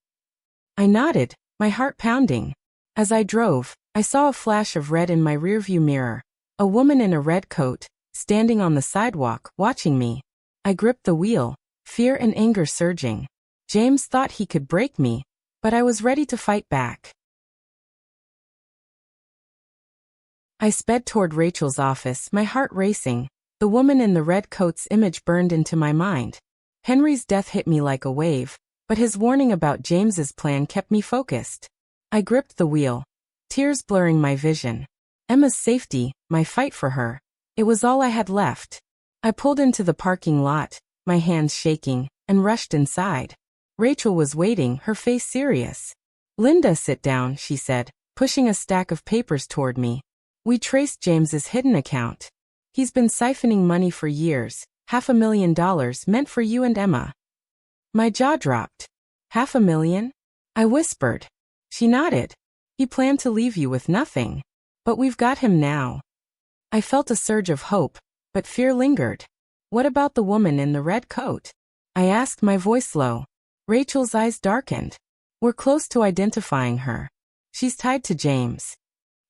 I nodded, my heart pounding. As I drove, I saw a flash of red in my rearview mirror. A woman in a red coat, standing on the sidewalk, watching me. I gripped the wheel, fear and anger surging. James thought he could break me, but I was ready to fight back. I sped toward Rachel's office, my heart racing. The woman in the red coat's image burned into my mind. Henry's death hit me like a wave, but his warning about James's plan kept me focused. I gripped the wheel, tears blurring my vision. Emma's safety, my fight for her. It was all I had left. I pulled into the parking lot, my hands shaking, and rushed inside. Rachel was waiting, her face serious. Linda, sit down, she said, pushing a stack of papers toward me. We traced James's hidden account. He's been siphoning money for years, $500,000 meant for you and Emma. My jaw dropped. $500,000? I whispered. She nodded. He planned to leave you with nothing. But we've got him now. I felt a surge of hope, but fear lingered. What about the woman in the red coat? I asked, my voice low. Rachel's eyes darkened. We're close to identifying her. She's tied to James.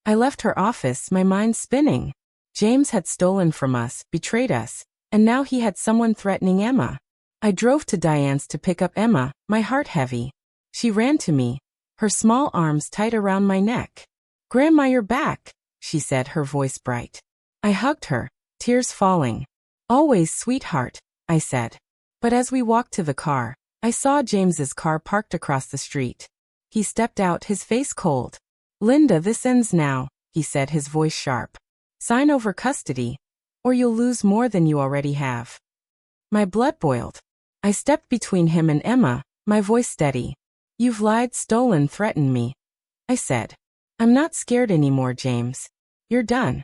I left her office, my mind spinning. James had stolen from us, betrayed us, and now he had someone threatening Emma. I drove to Diane's to pick up Emma, my heart heavy. She ran to me, her small arms tight around my neck. Grandma, you're back, she said, her voice bright. I hugged her, tears falling. Always, sweetheart, I said. But as we walked to the car, I saw James's car parked across the street. He stepped out, his face cold. Linda, this ends now, he said, his voice sharp. Sign over custody, or you'll lose more than you already have. My blood boiled. I stepped between him and Emma, my voice steady. You've lied, stolen, threatened me, I said. I'm not scared anymore, James. You're done.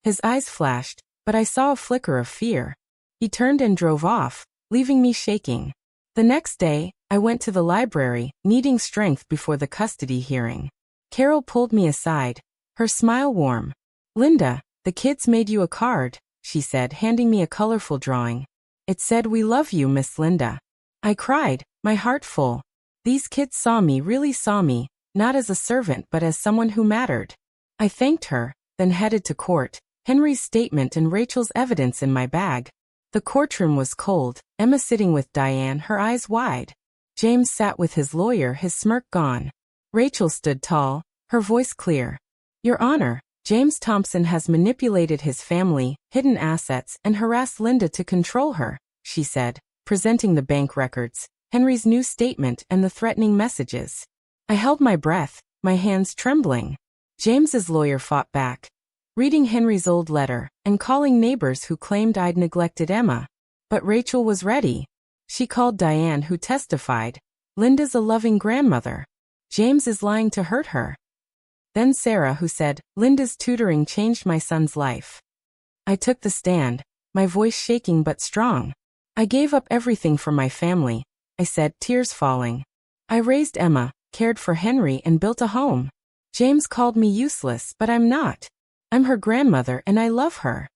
His eyes flashed, but I saw a flicker of fear. He turned and drove off, leaving me shaking. The next day, I went to the library, needing strength before the custody hearing. Carol pulled me aside, her smile warm. Linda, the kids made you a card, she said, handing me a colorful drawing. It said, "We love you, Miss Linda." I cried, my heart full. These kids saw me, really saw me, not as a servant but as someone who mattered. I thanked her, then headed to court, Henry's statement and Rachel's evidence in my bag. The courtroom was cold, Emma sitting with Diane, her eyes wide. James sat with his lawyer, his smirk gone. Rachel stood tall, her voice clear. Your Honor, James Thompson has manipulated his family, hidden assets, and harassed Linda to control her, she said, presenting the bank records, Henry's new statement, and the threatening messages. I held my breath, my hands trembling. James's lawyer fought back, reading Henry's old letter, and calling neighbors who claimed I'd neglected Emma. But Rachel was ready. She called Diane, who testified, Linda's a loving grandmother. James is lying to hurt her. Then Sarah, who said, "Linda's tutoring changed my son's life." I took the stand, my voice shaking but strong. "I gave up everything for my family," I said, tears falling. "I raised Emma, cared for Henry, and built a home. James called me useless, but I'm not. I'm her grandmother and I love her."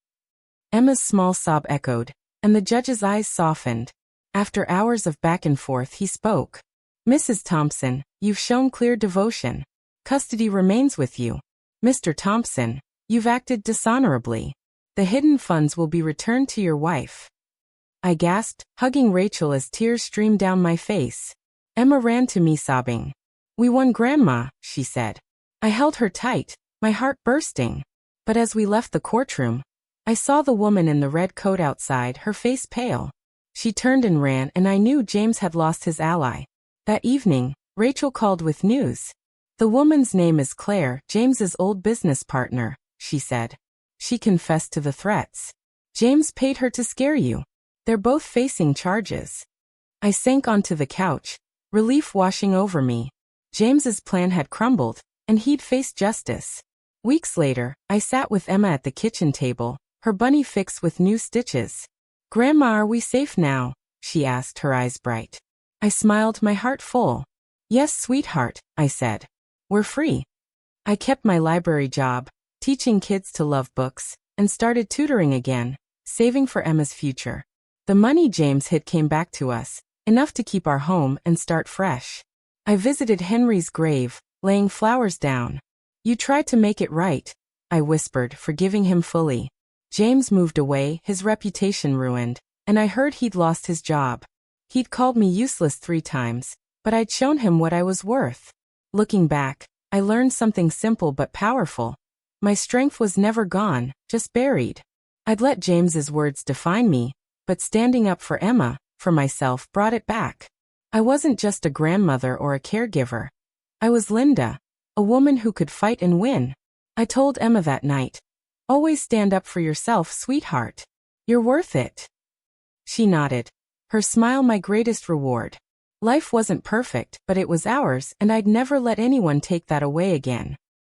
Emma's small sob echoed, and the judge's eyes softened. After hours of back and forth, he spoke. "Mrs. Thompson, you've shown clear devotion. Custody remains with you. Mr. Thompson, you've acted dishonorably. The hidden funds will be returned to your wife." I gasped, hugging Rachel as tears streamed down my face. Emma ran to me sobbing. "We won, Grandma," she said. I held her tight, my heart bursting. But as we left the courtroom, I saw the woman in the red coat outside, her face pale. She turned and ran, and I knew James had lost his ally. That evening, Rachel called with news. "The woman's name is Claire, James's old business partner," she said. "She confessed to the threats. James paid her to scare you. They're both facing charges." I sank onto the couch, relief washing over me. James's plan had crumbled, and he'd face justice. Weeks later, I sat with Emma at the kitchen table, her bunny fixed with new stitches. "Grandma, are we safe now?" she asked, her eyes bright. I smiled, my heart full. "Yes, sweetheart," I said. "We're free." I kept my library job, teaching kids to love books, and started tutoring again, saving for Emma's future. The money James hid came back to us, enough to keep our home and start fresh. I visited Henry's grave, laying flowers down. "You tried to make it right," I whispered, forgiving him fully. James moved away, his reputation ruined, and I heard he'd lost his job. He'd called me useless 3 times, but I'd shown him what I was worth. Looking back, I learned something simple but powerful. My strength was never gone, just buried. I'd let James's words define me, but standing up for Emma, for myself, brought it back. I wasn't just a grandmother or a caregiver. I was Linda, a woman who could fight and win. I told Emma that night, "Always stand up for yourself, sweetheart. You're worth it." She nodded, her smile my greatest reward. Life wasn't perfect, but it was ours, and I'd never let anyone take that away again.